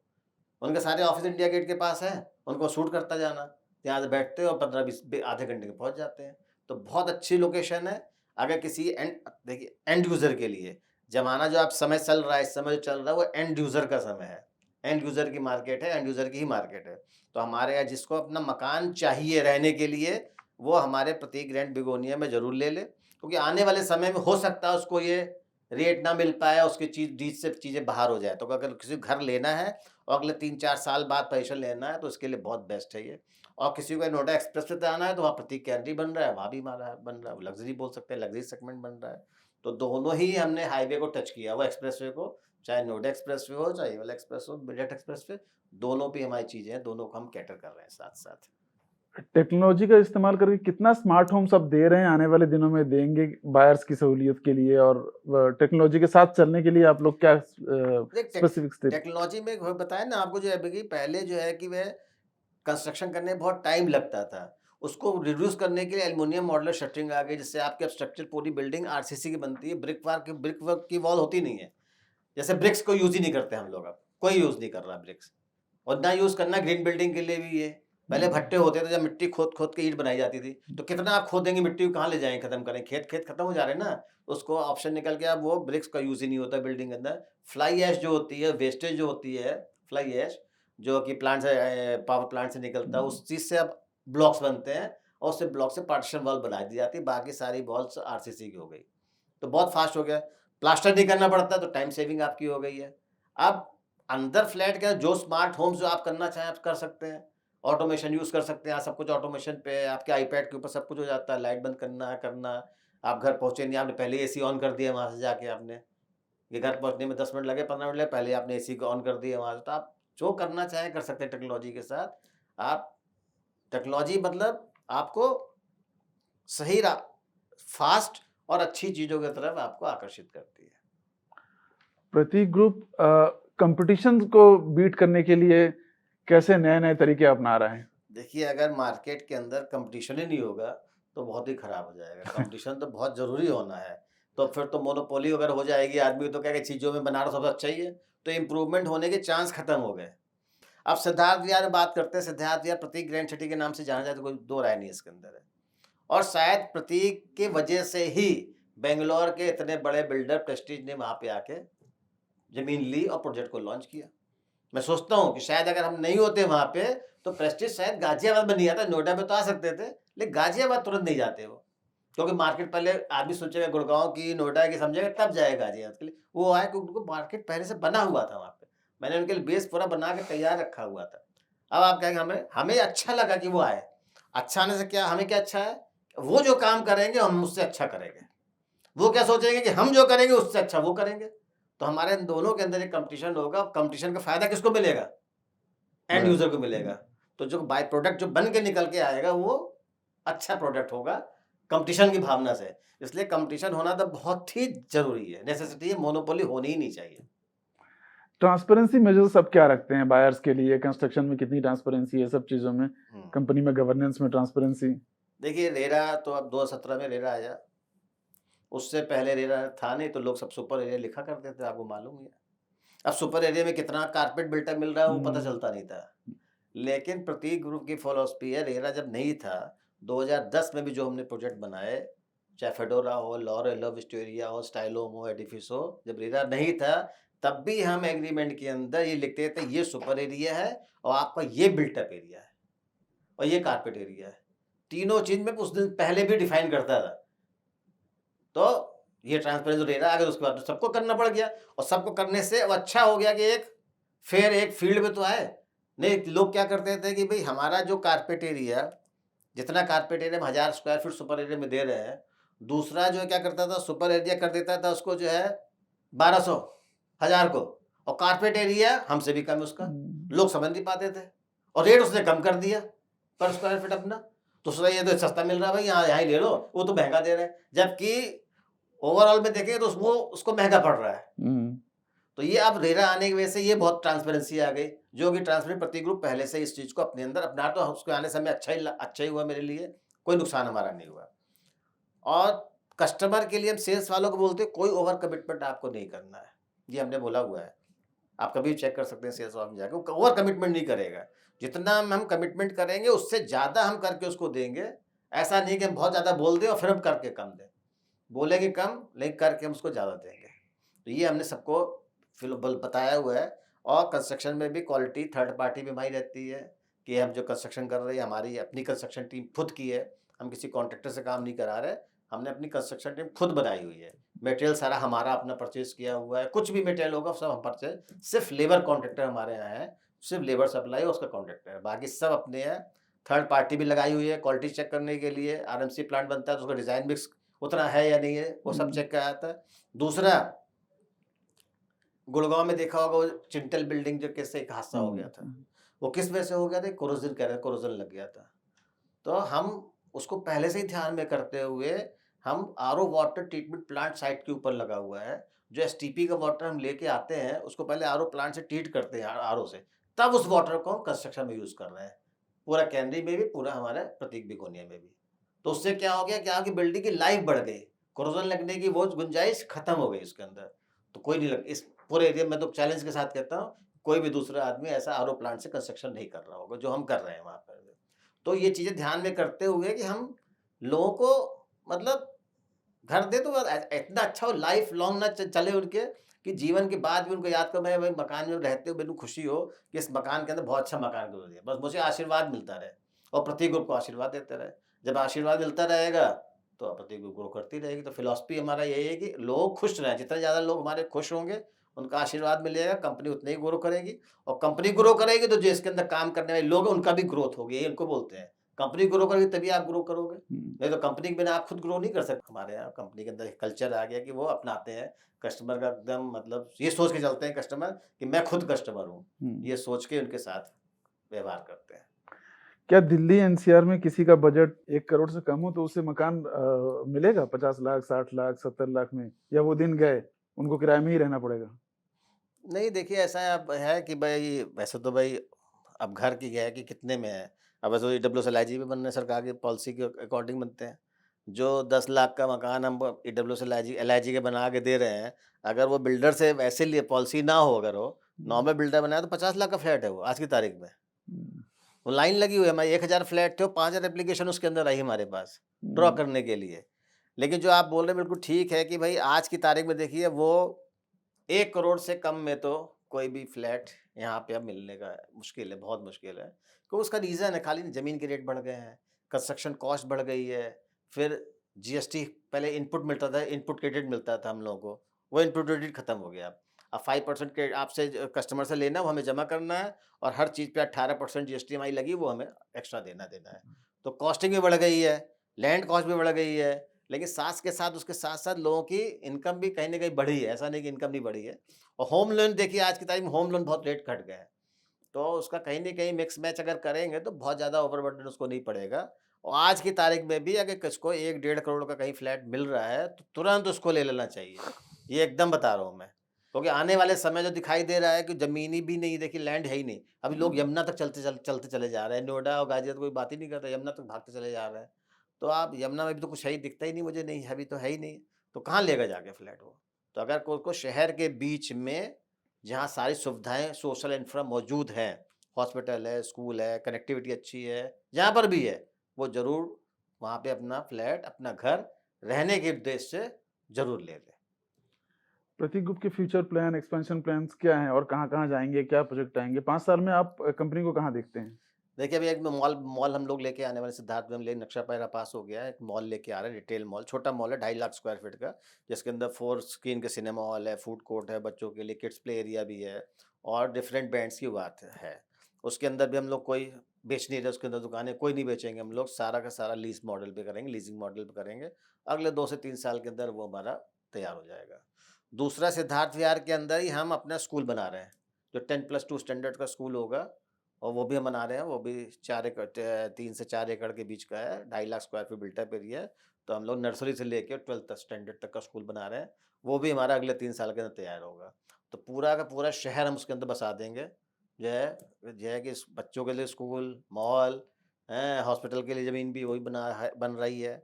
उनके सारे ऑफिस इंडिया गेट के पास है, उनको सूट करता जाना, यहाँ से बैठते हो और 15-20 आधे घंटे में पहुँच जाते हैं। तो बहुत अच्छी लोकेशन है। अगर किसी देखिए एंड यूज़र के लिए, ज़माना जो आप समय चल रहा है, इस समय जो चल रहा है, वो एंड यूज़र का समय है। एंड यूज़र की मार्केट है, एंड यूज़र की ही मार्केट है। तो हमारे यहाँ जिसको अपना मकान चाहिए रहने के लिए, वो हमारे प्रतीक रेंट बिगोनिया में ज़रूर ले ले, क्योंकि आने वाले समय में हो सकता है उसको ये रेट ना मिल पाए, उसकी चीज़ डील से चीज़ें बाहर हो जाए। तो अगर किसी को घर लेना है और अगले 3-4 साल बाद पोजीशन लेना है, तो उसके लिए बहुत बेस्ट है ये। और किसी को नोएडा एक्सप्रेस पे आना है, तो वहाँ प्रतीक कैंटी बन रहा है, वहाँ भी हमारा बन रहा है, लग्ज़री बोल सकते हैं, लग्ज़री सेगमेंट बन रहा है। तो दोनों ही हमने हाईवे को टच किया हुआ, एक्सप्रेसवे को, चाहे नोएडा एक्सप्रेसवे हो, चाहे ये वाला एक्सप्रेस हो, मेरठ एक्सप्रेसवे, दोनों पे हमारी चीज़ें हैं, दोनों को हम कैटर कर रहे हैं साथ-साथ। टेक्नोलॉजी का इस्तेमाल करके कितना स्मार्ट होम्स आप दे रहे हैं, आने वाले दिनों में देंगे बायर्स की सहूलियत के लिए, और टेक्नोलॉजी के साथ चलने के लिए आप लोग क्या देख स्पेसिफिक स्टेप? टेक्नोलॉजी में बताया ना आपको, जो है अभी पहले जो है कि वह कंस्ट्रक्शन करने में बहुत टाइम लगता था। उसको रिड्यूस करने के लिए एल्युमिनियम मॉडुलर शटरिंग आ गई, जिससे आपकी अब स्ट्रक्चर पूरी बिल्डिंग आरसीसी की बनती है, ब्रिक वर्क की वॉल होती नहीं है। जैसे ब्रिक्स को यूज़ ही नहीं करते हम लोग अब, कोई यूज़ नहीं कर रहा ब्रिक्स। और ना यूज़ करना ग्रीन बिल्डिंग के लिए भी ये। पहले भट्टे होते थे, जब मिट्टी खोद-खोद के ईंट बनाई जाती थी, तो कितना आप खोदेंगे मिट्टी को, कहाँ ले जाएँगे, खत्म करें, खेत खत्म हो जा रहे हैं ना। उसको ऑप्शन निकल गया, अब वो ब्रिक्स का यूज़ ही नहीं होता बिल्डिंग के अंदर। फ्लाई ऐश जो होती है, वेस्टेज जो होती है, फ्लाई ऐश जो कि प्लांट से पावर प्लांट से निकलता है, उस चीज़ से अब ब्लॉक्स बनते हैं और उससे ब्लॉक से पार्टीशन वॉल बना दी जाती है, बाकी सारी वॉल्स आरसीसी की हो गई। तो बहुत फास्ट हो गया। प्लास्टर नहीं करना पड़ता, तो टाइम सेविंग आपकी हो गई है। अब अंदर फ्लैट के जो स्मार्ट होम्स जो आप करना चाहें, आप कर सकते हैं। ऑटोमेशन यूज़ कर सकते हैं, आज सब कुछ ऑटोमेशन पे है, आपके आईपैड के ऊपर सब कुछ हो जाता है, लाइट बंद करना है, करना। आप घर पहुँचे नहीं, आपने पहले एसी ऑन कर दिया वहाँ से जाके आपने। ये घर पहुँचने में 10 मिनट लगे, 15 मिनट लगे, पहले आपने एसी को ऑन कर दिया वहाँ से। तो आप जो करना चाहें कर सकते हैं टेक्नोलॉजी के साथ। आप टेक्नोलॉजी मतलब आपको सही रा फ़ास्ट और अच्छी चीज़ों की तरफ आपको आकर्षित करती है। प्रतीक ग्रुप कंपटीशन को बीट करने के लिए कैसे नए-नए तरीके अपना रहा है? देखिए, अगर मार्केट के अंदर कंपटीशन ही नहीं होगा, तो बहुत ही खराब हो जाएगा। कंपटीशन तो बहुत ज़रूरी होना है। तो फिर तो मोनोपोली अगर हो जाएगी, आदमी तो कहेगा चीज़ों में बनारस सबसे अच्छा ही है, तो इम्प्रूवमेंट होने के चांस खत्म हो गए। अब सिद्धार्थ विहार में बात करते हैं, सिद्धार्थ विहार प्रतीक ग्रैंड सिटी के नाम से जाना जाए, तो कोई दो राय नहीं है इसके अंदर है। और शायद प्रतीक के वजह से ही बेंगलोर के इतने बड़े बिल्डर प्रेस्टीज ने वहाँ पे आके ज़मीन ली और प्रोजेक्ट को लॉन्च किया। मैं सोचता हूँ कि शायद अगर हम नहीं होते वहाँ पे, तो प्रेस्टीज शायद गाजियाबाद में नहीं आता, नोएडा में तो आ सकते थे, लेकिन गाजियाबाद तुरंत नहीं जाते वो। क्योंकि मार्केट पहले आदमी सोचेगा गुड़गाँव की, नोएडा की समझेगा, तब जाएगा गाजियाबाद के लिए। वो आए क्योंकि उनको मार्केट पहले से बना हुआ था वहाँ पे। मैंने उनके लिए बेस पूरा बना के तैयार रखा हुआ था। अब आप कहेंगे हमें हमें अच्छा लगा कि वो आए। अच्छा आने से क्या, हमें क्या अच्छा है? वो जो काम करेंगे हम उससे अच्छा करेंगे। वो क्या सोचेंगे कि हम जो करेंगे उससे अच्छा वो करेंगे। तो हमारे इन दोनों के अंदर एक कंपटीशन होगा, कंपटीशन का फ़ायदा किसको मिलेगा? And Right. यूज़र को मिलेगा। तो जो बाय प्रोडक्ट जो बन के निकल के आएगा वो अच्छा प्रोडक्ट होगा, कंपटीशन की भावना से। इसलिए कंपटीशन होना तो बहुत ही ज़रूरी है, नेसेसिटी है, मोनोपोली होनी ही नहीं चाहिए। ट्रांसपेरेंसी मेजर्स सब क्या रखते हैं बायर्स के लिए? कंस्ट्रक्शन में कितनी ट्रांसपेरेंसी है सब चीज़ों में? हुँ। कंपनी में गवर्नेंस में ट्रांसपेरेंसी? देखिए रेरा तो अब 2017 में रेरा आया। उससे पहले रेरा था नहीं तो लोग सब सुपर एरिया लिखा करते थे, आपको मालूम ही है। अब सुपर एरिया में कितना कारपेट बिल्टअप मिल रहा है वो पता चलता नहीं था। लेकिन प्रतीक ग्रुप की फिलॉसफी है, रेरा जब नहीं था 2010 में भी जो हमने प्रोजेक्ट बनाए, चाहे फेडोरा हो, लॉरेल हो, विस्टोरिया हो, स्टाइलोम हो, एडिफिस हो, जब रेरा नहीं था तब भी हम एग्रीमेंट के अंदर ये लिखते थे ये सुपर एरिया है और आपका ये बिल्टअप एरिया है और ये कारपेट एरिया है। तीनों चीज़ में उस दिन पहले भी डिफाइन करता था। तो ये ट्रांसपेरेंसी रेरा आ गया तो उसके बाद तो सबको करना पड़ गया और सबको करने से अब अच्छा हो गया कि एक फेयर एक फील्ड में तो आए। नहीं लोग क्या करते थे कि भाई हमारा जो कारपेट एरिया जितना कारपेट एरिया हम 1000 स्क्वायर फीट सुपर एरिया में दे रहे हैं, दूसरा जो है क्या करता था सुपर एरिया कर देता था उसको जो है 1200 1000 को और कारपेट एरिया हमसे भी कम है उसका। लोग समझ नहीं पाते थे और रेट उसने कम कर दिया पर स्क्वायर फीट अपना। तो सोचा ये तो सस्ता मिल रहा है भाई यहाँ ही ले लो, वो तो महंगा दे रहे हैं। जबकि ओवरऑल में देखें तो वो उसको महंगा पड़ रहा है। तो ये अब रेरा आने की वजह से ये बहुत ट्रांसपेरेंसी आ गई, जो कि ट्रांसपेरेंट प्रतीक ग्रुप पहले से इस चीज़ को अपने अंदर अपना तो उसके आने से हमें अच्छा ही हुआ मेरे लिए, कोई नुकसान हमारा नहीं हुआ। और कस्टमर के लिए हम सेल्स वालों को बोलते हैं कोई ओवर कमिटमेंट आपको नहीं करना है, ये हमने बोला हुआ है। आप कभी चेक कर सकते हैं सेल्स ऑफिस में जाके, वो ओवर कमिटमेंट नहीं करेगा। जितना हम कमिटमेंट करेंगे उससे ज़्यादा हम करके उसको देंगे। ऐसा नहीं कि हम बहुत ज़्यादा बोल दें और फिर हम करके कम दें। बोलेंगे कम लेकिन करके हम उसको ज़्यादा देंगे। तो ये हमने सबको फिल बल बताया हुआ है और कंस्ट्रक्शन में भी क्वालिटी थर्ड पार्टी भी हमारी रहती है कि हम जो कंस्ट्रक्शन कर रहे हैं हमारी अपनी कंस्ट्रक्शन टीम खुद की है। हम किसी कॉन्ट्रैक्टर से काम नहीं करा रहे, हमने अपनी कंस्ट्रक्शन टीम खुद बनाई हुई है। मटेरियल सारा हमारा अपना परचेज़ किया हुआ है, कुछ भी मटेरियल होगा सब हम परचेज़ सिर्फ़ लेबर कॉन्ट्रैक्टर हमारे यहाँ है, सिर्फ़ लेबर सप्लाई है उसका कॉन्ट्रैक्टर है, बाकी सब अपने हैं। थर्ड पार्टी भी लगाई हुई है क्वालिटी चेक करने के लिए, आरएमसी प्लांट बनता है तो उसका डिज़ाइन मिक्स उतना है या नहीं है, वो सब चेक कराया जाता है। दूसरा गुड़गाँव में देखा होगा वो चिंटल बिल्डिंग जो कैसे एक हादसा हो गया था। वो किस वजह से हो गया था? कोरोज़न कह रहे हैं, कोरोज़न लग गया था। तो हम उसको पहले से ही ध्यान में करते हुए हम RO water treatment plant site के ऊपर लगा हुआ है। जो एसटीपी का वाटर हम लेके आते हैं, उसको पहले आरओ प्लांट से ट्रीट करते हैं आरओ से, तब उस वाटर को हम कंस्ट्रक्शन में यूज़ कर रहे हैं। पूरा कैनरी में भी, पूरा हमारे प्रतीक बिगोनिया में भी। तो उससे क्या हो गया, क्या कि बिल्डिंग की लाइफ बढ़ गई। कोरोज़न लगने की वो गुंजाइश खत्म हो गई इसके अंदर। तो कोई नहीं लग इस पूरे एरिया में तो चैलेंज के साथ कहता हूँ, कोई भी दूसरा आदमी ऐसा आरओ प्लांट से कंस्ट्रक्शन नहीं कर रहा होगा, जो हम कर रहे हैं वहाँ पर। तो ये चीज़ें ध्यान में करते हुए कि हम लोगों को मतलब घर दें तो इतना अच्छा हो लाइफ लॉन्ग ना चले उनके कि जीवन के बाद भी उनको याद करो मैं भाई मकान में रहते हुए मेरे को खुशी हो कि इस मकान के अंदर बहुत अच्छा मकान गुजर दिया, बस मुझे आशीर्वाद मिलता रहे और प्रतीक ग्रुप को आशीर्वाद देते रहे। जब आशीर्वाद मिलता रहेगा तो प्रतीक ग्रुप ग्रो करती रहेगी। तो फिलॉसफी हमारा यही है कि लोग खुश रहें, जितने ज़्यादा लोग हमारे खुश होंगे उनका आशीर्वाद मिलेगा, कंपनी उतनी ही ग्रो करेगी और कंपनी ग्रो करेगी तो जो इसके अंदर काम करने वाले लोग हैं उनका भी ग्रोथ होगी, यही उनको बोलते हैं। कंपनी ग्रो करेगी तभी आप ग्रो करोगे, नहीं तो कंपनी के बिना आप खुद ग्रो नहीं कर सकते। हमारे यहाँ कंपनी के अंदर एक कल्चर आ गया कि वो अपनाते हैं कस्टमर का एकदम मतलब ये सोच के चलते हैं कस्टमर कि मैं खुद कस्टमर हूँ, ये सोच के उनके साथ व्यवहार करते हैं। क्या दिल्ली एनसीआर में किसी का बजट 1 करोड़ से कम हो तो उसे मकान मिलेगा 50 लाख 60 लाख 70 लाख में, या वो दिन गए उनको किराए में ही रहना पड़ेगा? नहीं देखिए ऐसा है अब है कि भाई वैसे तो भाई अब घर की क्या है कि कितने में है। अब वैसे ईडब्ल्यू एल आई जी भी बनने हैं, सरकार की पॉलिसी के अकॉर्डिंग बनते हैं। जो 10 लाख का मकान हम ईडब्ल्यू एल आई जी के बना के दे रहे हैं, अगर वो बिल्डर से वैसे लिए पॉलिसी ना हो, अगर वो नॉर्मल बिल्डर बनाया तो 50 लाख का फ्लैट है वो आज की तारीख में। वो लाइन लगी हुई है, हमारे 1000 फ्लैट थे, 5000 एप्लीकेशन उसके अंदर आई हमारे पास ड्रॉ करने के लिए। लेकिन जो आप बोल रहे हैं बिल्कुल ठीक है कि भाई आज की तारीख में देखिए वो 1 करोड़ से कम में तो कोई भी फ्लैट यहाँ पे अब मिलने का मुश्किल है, बहुत मुश्किल है। क्योंकि उसका रीज़न है खाली ज़मीन के रेट बढ़ गए हैं, कंस्ट्रक्शन कॉस्ट बढ़ गई है, फिर जीएसटी पहले इनपुट मिलता था, इनपुट क्रेडिट मिलता था हम लोगों को, वो इनपुट क्रेडिट खत्म हो गया अब 5% के आपसे कस्टमर से लेना वो हमें जमा करना है और हर चीज़ पे 18% जीएसटी हमारी लगी वो हमें एक्स्ट्रा देना है। तो कॉस्टिंग भी बढ़ गई है, लैंड कॉस्ट भी बढ़ गई है, लेकिन उसके साथ साथ लोगों की इनकम भी कहीं ना कहीं बढ़ी है, ऐसा नहीं कि इनकम नहीं बढ़ी है। और होम लोन देखिए, आज की तारीख में होम लोन बहुत रेट घट गए हैं, तो उसका कहीं न कहीं मिक्स मैच अगर करेंगे तो बहुत ज़्यादा ओवरबर्डन उसको नहीं पड़ेगा। और आज की तारीख में भी अगर किसको 1 डेढ़ करोड़ का कहीं फ्लैट मिल रहा है, तो तुरंत उसको ले लेना चाहिए। ये एकदम बता रहा हूँ मैं। क्योंकि आने वाले समय जो दिखाई दे रहा है कि ज़मीनें भी नहीं, देखिए लैंड है ही नहीं। अभी लोग यमुना तक चलते चले जा रहे हैं। नोएडा और गाज़ियाबाद कोई बात ही नहीं करता, यमुना तक भागते चले जा रहे हैं। तो आप यमुना में भी तो कुछ है ही, दिखता ही नहीं मुझे, नहीं है, अभी तो है ही नहीं। तो कहाँ लेगा जाके फ्लैट वो? तो अगर कोई को शहर के बीच में जहाँ सारी सुविधाएँ, सोशल इंफ्रा मौजूद हैं, हॉस्पिटल है, स्कूल है, कनेक्टिविटी अच्छी है, जहाँ पर भी है, वो ज़रूर वहाँ पे अपना फ्लैट, अपना घर रहने के उद्देश्य से ज़रूर ले लें। प्रतीक गुप्त के फ्यूचर प्लान, एक्सपेंशन प्लान्स क्या हैं और कहाँ-कहाँ जाएँगे? क्या प्रोजेक्ट आएँगे? 5 साल में आप कंपनी को कहाँ देखते हैं? देखिए, अभी एक मॉल मॉल हम लोग लेके आने वाले, सिद्धार्थ में हम ले नक्शा मेरा पास हो गया है, एक मॉल लेके आ रहे हैं, रिटेल मॉल, छोटा मॉल है, 2.5 लाख स्क्वायर फीट का, जिसके अंदर 4 स्क्रीन के सिनेमा हॉल है, फूड कोर्ट है, बच्चों के लिए किड्स प्ले एरिया भी है और डिफरेंट ब्रांड्स की बात है। उसके अंदर भी हम लोग कोई बेच नहीं रहे, उसके अंदर दुकानें कोई नहीं बेचेंगे हम लोग, सारा का सारा लीज़ मॉडल पे करेंगे, लीज़िंग मॉडल पे करेंगे। अगले 2 से 3 साल के अंदर वो हमारा तैयार हो जाएगा। दूसरा, सिद्धार्थ विहार के अंदर ही हम अपना स्कूल बना रहे हैं, जो 10+2 स्टैंडर्ड का स्कूल होगा, और वो भी हम बना रहे हैं, वो भी 4 एकड़ 3 से 4 एकड़ के बीच का है, 2.5 lakh square feet built up area है। तो हम लोग नर्सरी से लेके 12th स्टैंडर्ड तक का स्कूल बना रहे हैं, वो भी हमारा अगले 3 साल के अंदर तैयार होगा। तो पूरा का पूरा शहर हम उसके अंदर बसा देंगे, जो है कि इस बच्चों के लिए स्कूल, मॉल, हैं, हॉस्पिटल के लिए ज़मीन भी वही बन रही है,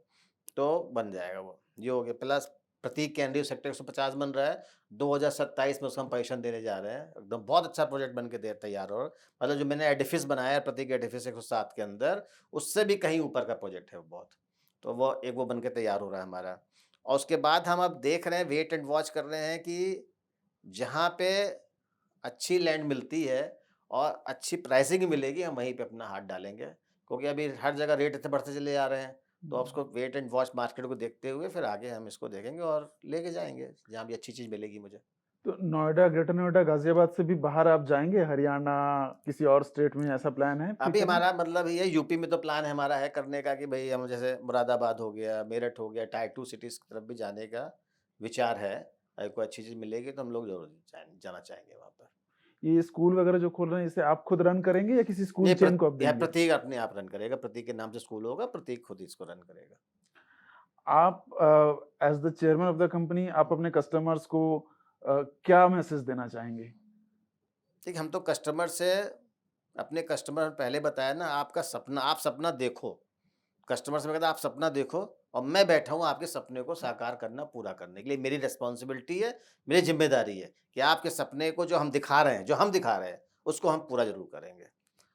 तो बन जाएगा वो। ये हो गया, प्लस प्रतीक केंद्रीय सेक्टर 150 बन रहा है, 2027 में उसको हम पोजीशन देने जा रहे हैं। एकदम बहुत अच्छा प्रोजेक्ट बन के तैयार हो, मतलब जो मैंने एडिफिस बनाया है प्रतीक एडिफिस 107 के अंदर, उससे भी कहीं ऊपर का प्रोजेक्ट है वो बहुत। तो वो बन के तैयार हो रहा है हमारा। और उसके बाद हम अब देख रहे हैं, वेट एंड वॉच कर रहे हैं कि जहाँ पे अच्छी लैंड मिलती है और अच्छी प्राइसिंग मिलेगी, हम वहीं पे अपना हाथ डालेंगे। क्योंकि अभी हर जगह रेट इतने बढ़ते चले जा रहे हैं, तो अब उसको वेट एंड वॉच मार्केट को देखते हुए फिर आगे हम इसको देखेंगे और लेके जाएँगे, जहाँ भी अच्छी चीज़ मिलेगी मुझे। तो नोएडा, ग्रेटर नोएडा, गाज़ियाबाद से भी बाहर आप जाएँगे? हरियाणा, किसी और स्टेट में ऐसा प्लान है अभी फ्यूचर में? हमारा मतलब ये यूपी में तो प्लान है हमारा है करने का कि भई हम जैसे मुरादाबाद हो गया, मेरठ हो गया, टायर 2 सिटीज़ की तरफ भी जाने का विचार है। अगर कोई अच्छी चीज़ मिलेगी तो हम लोग ज़रूर जाना चाहेंगे वहाँ पर। ये स्कूल वगैरह जो खोल रहे हैं, इसे आप खुद रन करेंगे या किसी स्कूल ये चेन को आप यह देंगे? प्रतीक अपने आप रन करेगा, प्रतीक के नाम से स्कूल होगा, प्रतीक खुद ही इसको रन करेगा। आप as the chairman of the company आप अपने कस्टमर्स को क्या मैसेज देना चाहेंगे? देखिए, हम तो कस्टमर से अपने कस्टमर पहले बताया ना, आप सपना देखो। कस्टमर से मैं कहता आप सपना देखो और मैं बैठा हूँ आपके सपने को साकार करना, पूरा करने के लिए। मेरी रिस्पॉन्सिबिलिटी है, मेरी ज़िम्मेदारी है कि आपके सपने को जो हम दिखा रहे हैं, उसको हम पूरा ज़रूर करेंगे।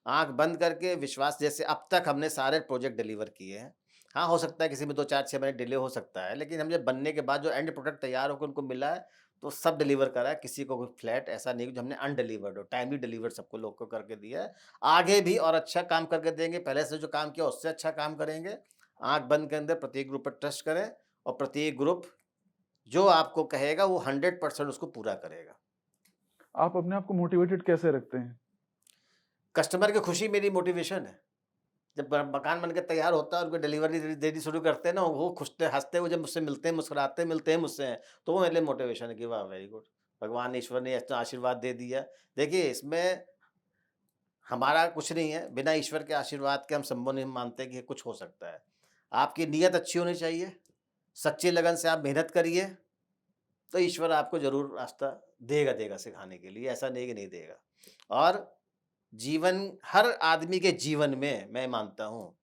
आँख बंद करके विश्वास, जैसे अब तक हमने सारे प्रोजेक्ट डिलीवर किए हैं। हाँ, हो सकता है किसी में 2, 4, 6 महीने डिले हो सकता है, लेकिन हम जब बनने के बाद जो एंड प्रोडक्ट तैयार होकर उनको मिला है, तो सब डिलीवर करा है। किसी को कोई फ्लैट ऐसा नहीं कि जो हमने अनडिलीवर्ड हो, टाइमली डिलीवर सबको लोग को करके दिया है। आगे भी और अच्छा काम करके देंगे, पहले से जो काम किया उससे अच्छा काम करेंगे। आँख बंद के अंदर प्रतीक ग्रुप पर ट्रस्ट करें और प्रतीक ग्रुप जो आपको कहेगा वो 100% उसको पूरा करेगा। आप अपने आप को मोटिवेटेड कैसे रखते हैं? कस्टमर की खुशी मेरी मोटिवेशन है। जब मकान बन के तैयार होता है और उनको डिलीवरी देनी शुरू करते हैं ना, वो खुशते हँसते हुए जब मुझसे मिलते हैं, मुस्कुराते मिलते हैं मुझसे हैं, तो वो मेरे लिए मोटिवेशन है कि वाह! Very good. भगवान ईश्वर ने ऐसा आशीर्वाद दे दिया। देखिए, इसमें हमारा कुछ नहीं है, बिना ईश्वर के आशीर्वाद के हम संभव नहीं मानते कि कुछ हो सकता है। आपकी नीयत अच्छी होनी चाहिए, सच्ची लगन से आप मेहनत करिए, तो ईश्वर आपको ज़रूर रास्ता देगा सिखाने के लिए, ऐसा नहीं कि नहीं देगा। और हर आदमी के जीवन में मैं मानता हूँ,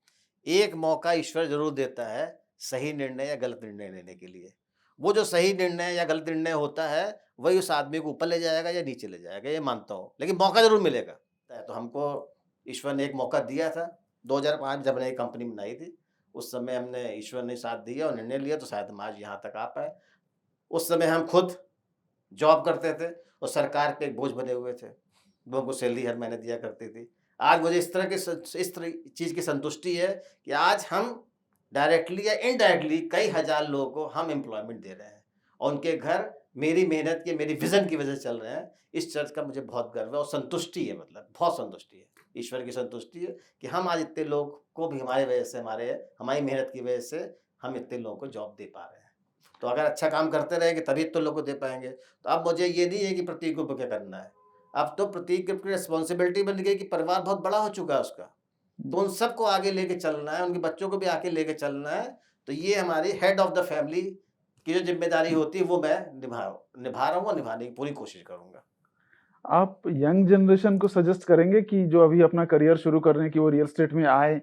एक मौका ईश्वर ज़रूर देता है, सही निर्णय या गलत निर्णय लेने के लिए। वो जो सही निर्णय या गलत निर्णय होता है, वही उस आदमी को ऊपर ले जाएगा या नीचे ले जाएगा, ये मानता हूँ। लेकिन मौका ज़रूर मिलेगा। तो हमको ईश्वर ने एक मौका दिया था, 2005 जब हमने ये कंपनी बनाई थी, उस समय हमने ईश्वर ने साथ दिया और निर्णय लिया, तो शायद हम आज यहाँ तक आ पाए। उस समय हम खुद जॉब करते थे और सरकार पे एक बोझ बने हुए थे। लोगों को सैलरी हर महीने दिया करती थी। आज मुझे इस तरह चीज़ की संतुष्टि है कि आज हम डायरेक्टली या इनडायरेक्टली कई हज़ार लोगों को हम एम्प्लॉयमेंट दे रहे हैं और उनके घर मेरी मेहनत की, मेरी विज़न की वज़ह से चल रहे हैं। इस चीज़ का मुझे बहुत गर्व है और संतुष्टि है, मतलब बहुत संतुष्टि है। ईश्वर की संतुष्टि है कि हम आज इतने लोग को भी हमारी वज़ह से, हमारी मेहनत की वज़ह से हम इतने लोगों को जॉब दे पा रहे हैं। तो अगर अच्छा काम करते रहेंगे तभी तो लोगों को दे पाएंगे। तो अब मुझे ये नहीं है कि प्रतीक को क्या करना है, अब तो प्रतीक की रिस्पॉन्सिबिलिटी बन गई कि परिवार बहुत बड़ा हो चुका है उसका, तो उन सबको आगे लेके चलना है, उनके बच्चों को भी आगे लेके चलना है। तो ये हमारी हेड ऑफ द फैमिली की जो जिम्मेदारी होती है वो मैं निभा रहा हूँ और निभाने की पूरी कोशिश करूंगा। आप यंग जनरेशन को सजेस्ट करेंगे कि जो अभी अपना करियर शुरू कर रहे हैं कि वो रियल एस्टेट में आए,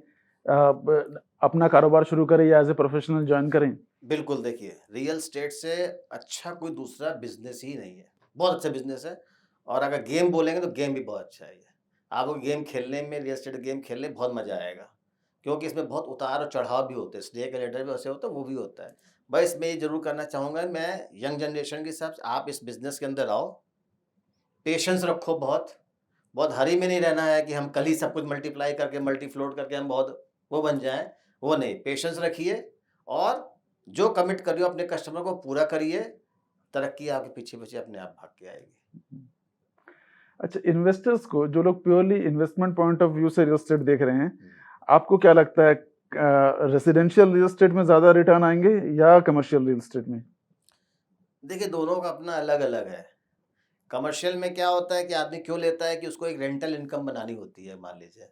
अपना कारोबार शुरू करें या एज ए प्रोफेशनल ज्वाइन करें? बिल्कुल, देखिए रियल एस्टेट से अच्छा कोई दूसरा बिजनेस ही नहीं है, बहुत अच्छा बिजनेस है। और अगर गेम बोलेंगे तो गेम भी बहुत अच्छा है ये। आपको गेम खेलने में, रियल एस्टेट गेम खेलने में बहुत मज़ा आएगा, क्योंकि इसमें बहुत उतार और चढ़ाव भी होते हैं, स्नेक एंड लैडर भी वैसे होता है, वो भी होता है। बस मैं ये ज़रूर करना चाहूँगा, मैं यंग जनरेशन के हिसाब से आप इस बिज़नेस के अंदर आओ, पेशेंस रखो बहुत, बहुत हरी में नहीं रहना है कि हम कल ही सब कुछ मल्टीप्लाई करके, मल्टी फ्लोट करके हम बहुत वो बन जाएँ, वो नहीं। पेशेंस रखिए और जो कमिट कर रहे हो अपने कस्टमर को पूरा करिए, तरक्की आपके पीछे-पीछे अपने आप भाग के आएगी। अच्छा, इन्वेस्टर्स को, जो लोग purely investment point of view से रियल एस्टेट देख रहे हैं, हुँ। आपको क्या लगता है, रेजिडेंशियल रियल एस्टेट में ज़्यादा रिटर्न आएँगे या कमर्शियल रियल एस्टेट में? देखिए दोनों का अपना अलग-अलग है। कमर्शियल में क्या होता है कि आदमी क्यों लेता है कि उसको एक रेंटल इनकम बनानी होती है, मान लीजिए,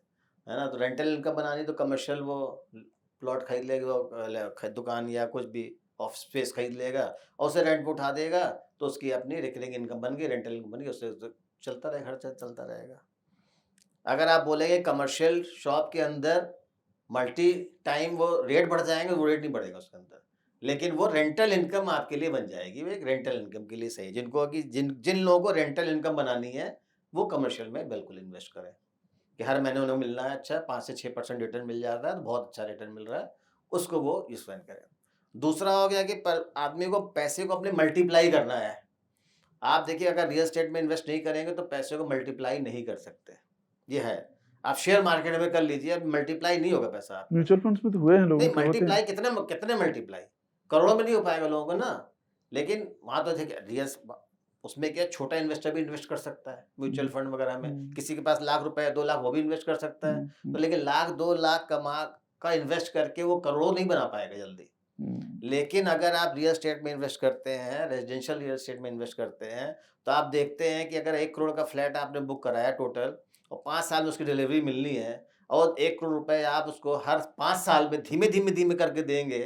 है ना? तो रेंटल इनकम बनानी तो कमर्शियल वो प्लॉट खरीद लेगा, वो दुकान या कुछ भी ऑफिस स्पेस खरीद लेगा और उसे रेंट पे उठा देगा, तो उसकी अपनी रिकरिंग इनकम बन गई, रेंटल इनकम बन गई, उससे तो चलता रहेगा, खर्चा चलता रहेगा। अगर आप बोलेंगे कमर्शियल शॉप के अंदर मल्टी टाइम वो रेट बढ़ जाएँगे, वो रेट नहीं बढ़ेगा उसके अंदर। लेकिन वो रेंटल इनकम आपके लिए बन जाएगी, वो एक रेंटल इनकम के लिए सही है। जिनको कि जिन जिन लोगों को रेंटल इनकम बनानी है, वो कमर्शियल में बिल्कुल इन्वेस्ट करें, कि हर महीने उन्हें मिलना है अच्छा 5 से 6% रिटर्न मिल जाता है, तो बहुत अच्छा रिटर्न मिल रहा है, उसको वो इन्वेस्ट करें। दूसरा हो गया कि पर आदमी को पैसे को अपने मल्टीप्लाई करना है। आप देखिए अगर रियल एस्टेट में इन्वेस्ट नहीं करेंगे तो पैसे को मल्टीप्लाई नहीं कर सकते, ये है। आप शेयर मार्केट में कर लीजिए, अब मल्टीप्लाई नहीं होगा पैसा आपका। म्यूचुअल फंड्स में तो हुए हैं लोगों नहीं के, होते हैं। मल्टीप्लाई कितने कितने मल्टीप्लाई? करोड़ों में नहीं हो पाएगा लोगों को ना। लेकिन वहाँ तो देखिए उसमें क्या छोटा इन्वेस्टर भी इन्वेस्ट कर सकता है, म्यूचुअल हुँ, फंड वगैरह में। हुँ, किसी के पास लाख रुपए है, 2 लाख वो भी इन्वेस्ट कर सकता है। हुँ, तो लेकिन लाख 2 लाख का इन्वेस्ट करके वो करोड़ों नहीं बना पाएगा जल्दी। हुँ, लेकिन अगर आप रियल एस्टेट में इन्वेस्ट करते हैं, रेजिडेंशियल रियल एस्टेट में इन्वेस्ट करते हैं, तो आप देखते हैं कि अगर 1 करोड़ का फ्लैट आपने बुक कराया टोटल और 5 साल में उसकी डिलीवरी मिलनी है और 1 करोड़ रुपए आप उसको हर 5 साल में धीमे-धीमे करके देंगे,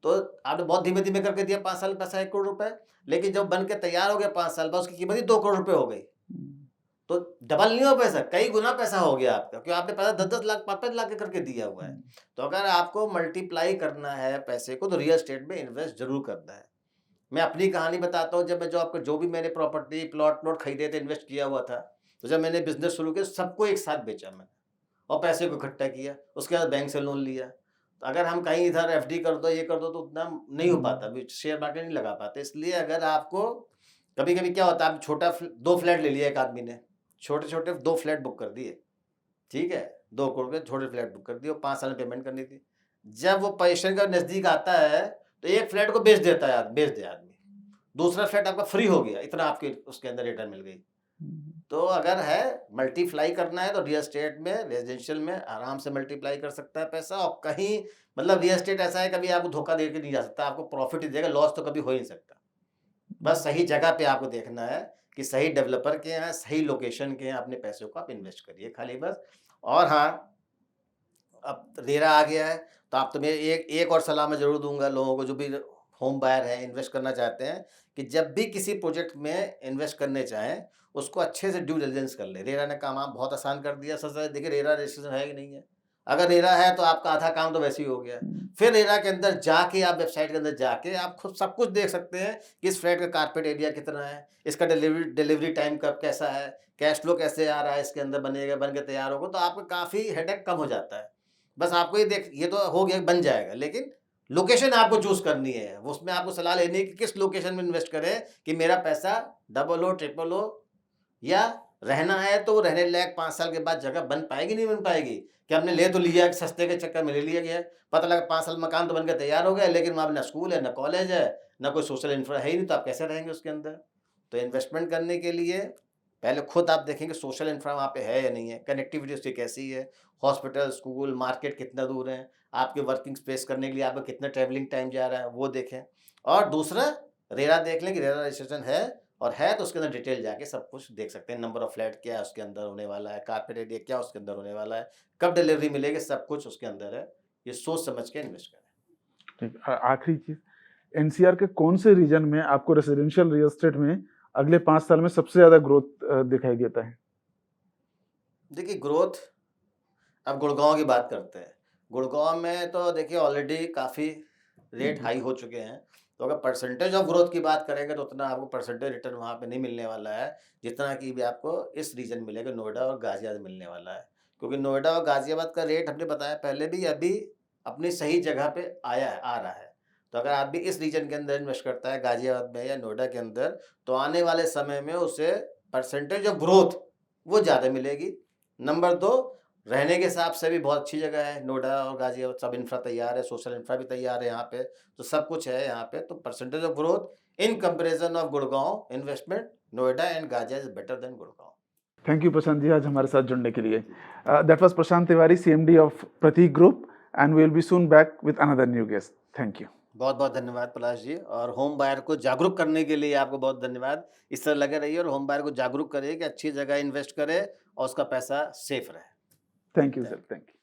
तो आपने बहुत धीमे-धीमे करके दिया 5 साल में पैसा 1 करोड़ रुपए, लेकिन जब बन के तैयार हो गया 5 साल बाद उसकी कीमत ही 2 करोड़ रुपए हो गई। हुँ, तो डबल नहीं हुआ पैसा, कई गुना पैसा हो गया आपका, क्योंकि आपने पैसा 10-10 लाख, 5-5 लाख के करके दिया हुआ है। हुँ, तो अगर आपको मल्टीप्लाई करना है पैसे को, तो रियल एस्टेट में इन्वेस्ट ज़रूर करना है। मैं अपनी कहानी बताता हूँ, जब मैं जो भी मैंने प्रॉपर्टी, प्लॉट खरीदे थे, इन्वेस्ट किया हुआ था, तो जब मैंने बिज़नेस शुरू किया, सबको एक साथ बेचा मैंने और पैसे को इकट्ठा किया, उसके बाद बैंक से लोन लिया। तो अगर हम कहीं इधर एफडी कर दो, ये कर दो, तो उतना नहीं हो पाता, हुँ, शेयर मार्केट नहीं लगा पाते। इसलिए अगर आपको कभी-कभी क्या होता है, आप छोटा 2 फ्लैट ले लिया एक आदमी ने, छोटे-छोटे 2 फ्लैट बुक कर दिए, ठीक है? 2 करोड़ के छोटे फ्लैट बुक कर दिए और 5 साल में पेमेंट करनी थी। जब वो पोज़ीशन का नज़दीक आता है, तो एक फ्लैट को बेच देता है, बेच दे आदमी। दूसरा फ्लैट आपका फ्री हो गया, इतना आपके उसके अंदर रिटर्न मिल गई। हुँ, तो अगर है मल्टीप्लाई करना है तो रियल एस्टेट में, रेजिडेंशियल में आराम से मल्टीप्लाई कर सकता है पैसा। और कहीं मतलब रियल एस्टेट ऐसा है, कभी आपको धोखा दे के नहीं जा सकता, आपको प्रॉफिट ही देगा, लॉस तो कभी हो ही नहीं सकता। बस सही जगह पे आपको देखना है कि सही डेवलपर के यहाँ, सही लोकेशन के यहाँ अपने पैसों को आप इन्वेस्ट करिए खाली बस। और हाँ, अब रेरा आ गया है, तो आप तो मैं एक एक और सलाह मैं ज़रूर दूँगा लोगों को, जो भी होम बायर हैं, इन्वेस्ट करना चाहते हैं, कि जब भी किसी प्रोजेक्ट में इन्वेस्ट करने चाहें, उसको अच्छे से ड्यू डिलिजेंस कर लें। रेरा ने काम आप बहुत आसान कर दिया। सच है, देखिए रेरा रजिस्ट्रेशन है कि नहीं है? अगर रेरा है तो आपका आधा काम तो वैसे ही हो गया। हुँ, फिर रेरा के अंदर जाके, आप वेबसाइट के अंदर जाके आप खुद सब कुछ देख सकते हैं कि इस फ्लैट का कारपेट एरिया कितना है, इसका डिलीवरी टाइम कब कैसा है, कैश फ्लो कैसे आ रहा है, इसके अंदर बनेगा, बन के तैयार होगा, तो आपका काफ़ी हेडेक कम हो जाता है। बस आपको ये तो हो गया, बन जाएगा, लेकिन लोकेशन आपको चूज़ करनी है। वो उसमें आपको सलाह लेनी है कि किस लोकेशन में इन्वेस्ट करें कि मेरा पैसा डबल हो, ट्रिपल हो, या रहना है तो वो रहने लायक 5 साल के बाद जगह बन पाएगी, नहीं बन पाएगी? कि हमने ले तो लिया, सस्ते के चक्कर में ले लिया गया है, पता लगा 5 साल मकान तो बन के तैयार हो गया, लेकिन वहाँ पे ना स्कूल है, ना कॉलेज है, ना कोई सोशल इंफ्रा है ही नहीं, तो आप कैसे रहेंगे उसके अंदर? तो इन्वेस्टमेंट करने के लिए पहले खुद आप देखेंगे सोशल इंफ्रा वहाँ पे है या नहीं है, कनेक्टिविटी उसकी कैसी है, हॉस्पिटल, स्कूल, मार्केट कितना दूर है। आपके वर्किंग स्पेस करने के लिए आपका कितना ट्रैवलिंग टाइम जा रहा है वो देखें। और दूसरा रेरा देख लें कि रेरा रजिस्ट्रेशन है, और है तो उसके अंदर डिटेल जाके सब कुछ देख सकते हैं। नंबर ऑफ फ्लैट क्या है उसके अंदर होने वाला है, कारपेट एरिया क्या उसके अंदर होने वाला है, कब डिलीवरी मिलेगी, सब कुछ उसके अंदर है। ये सोच समझ के इन्वेस्ट करें। ठीक, आखिरी चीज, एनसीआर के कौन से रीजन में आपको रेसिडेंशियल रियल एस्टेट में अगले 5 साल में सबसे ज्यादा ग्रोथ दिखाई देता है? देखिए ग्रोथ, अब गुड़गांव की बात करते हैं। गुड़गांव में तो देखिए ऑलरेडी काफ़ी रेट हाई हो चुके हैं, तो अगर परसेंटेज ऑफ ग्रोथ की बात करेंगे तो उतना आपको परसेंटेज रिटर्न वहाँ पे नहीं मिलने वाला है, जितना कि भी आपको इस रीजन मिलेगा, नोएडा और गाजियाबाद मिलने वाला है। क्योंकि नोएडा और गाजियाबाद का रेट हमने बताया पहले भी, अभी अपनी सही जगह पे आया है, आ रहा है। तो अगर आप भी इस रीजन के अंदर इन्वेस्ट करता है, गाजियाबाद में या नोएडा के अंदर, तो आने वाले समय में उसे परसेंटेज ऑफ ग्रोथ वो ज़्यादा मिलेगी। नंबर 2, रहने के हिसाब से भी बहुत अच्छी जगह है नोएडा और गाजियाबाद, सब इंफ्रा तैयार है, सोशल इंफ्रा भी तैयार है यहाँ पे, तो सब कुछ है यहाँ पे। तो percentage of growth in comparison of Gurgaon investment, Noida and Ghaziabad is better than Gurgaon. Thank you Prashant ji आज हमारे साथ जुड़ने के लिए। That was Prashant Tiwari, CMD of Prateek group, and we will be soon back with another new guest. Thank you. बहुत बहुत धन्यवाद पलाश जी, और होम बायर को जागरूक करने के लिए आपको बहुत धन्यवाद। इस तरह लगे रहिए और होम बायर को जागरूक करिए कि अच्छी जगह इन्वेस्ट करे और उसका पैसा सेफ रहे। Thank you sir, thank you.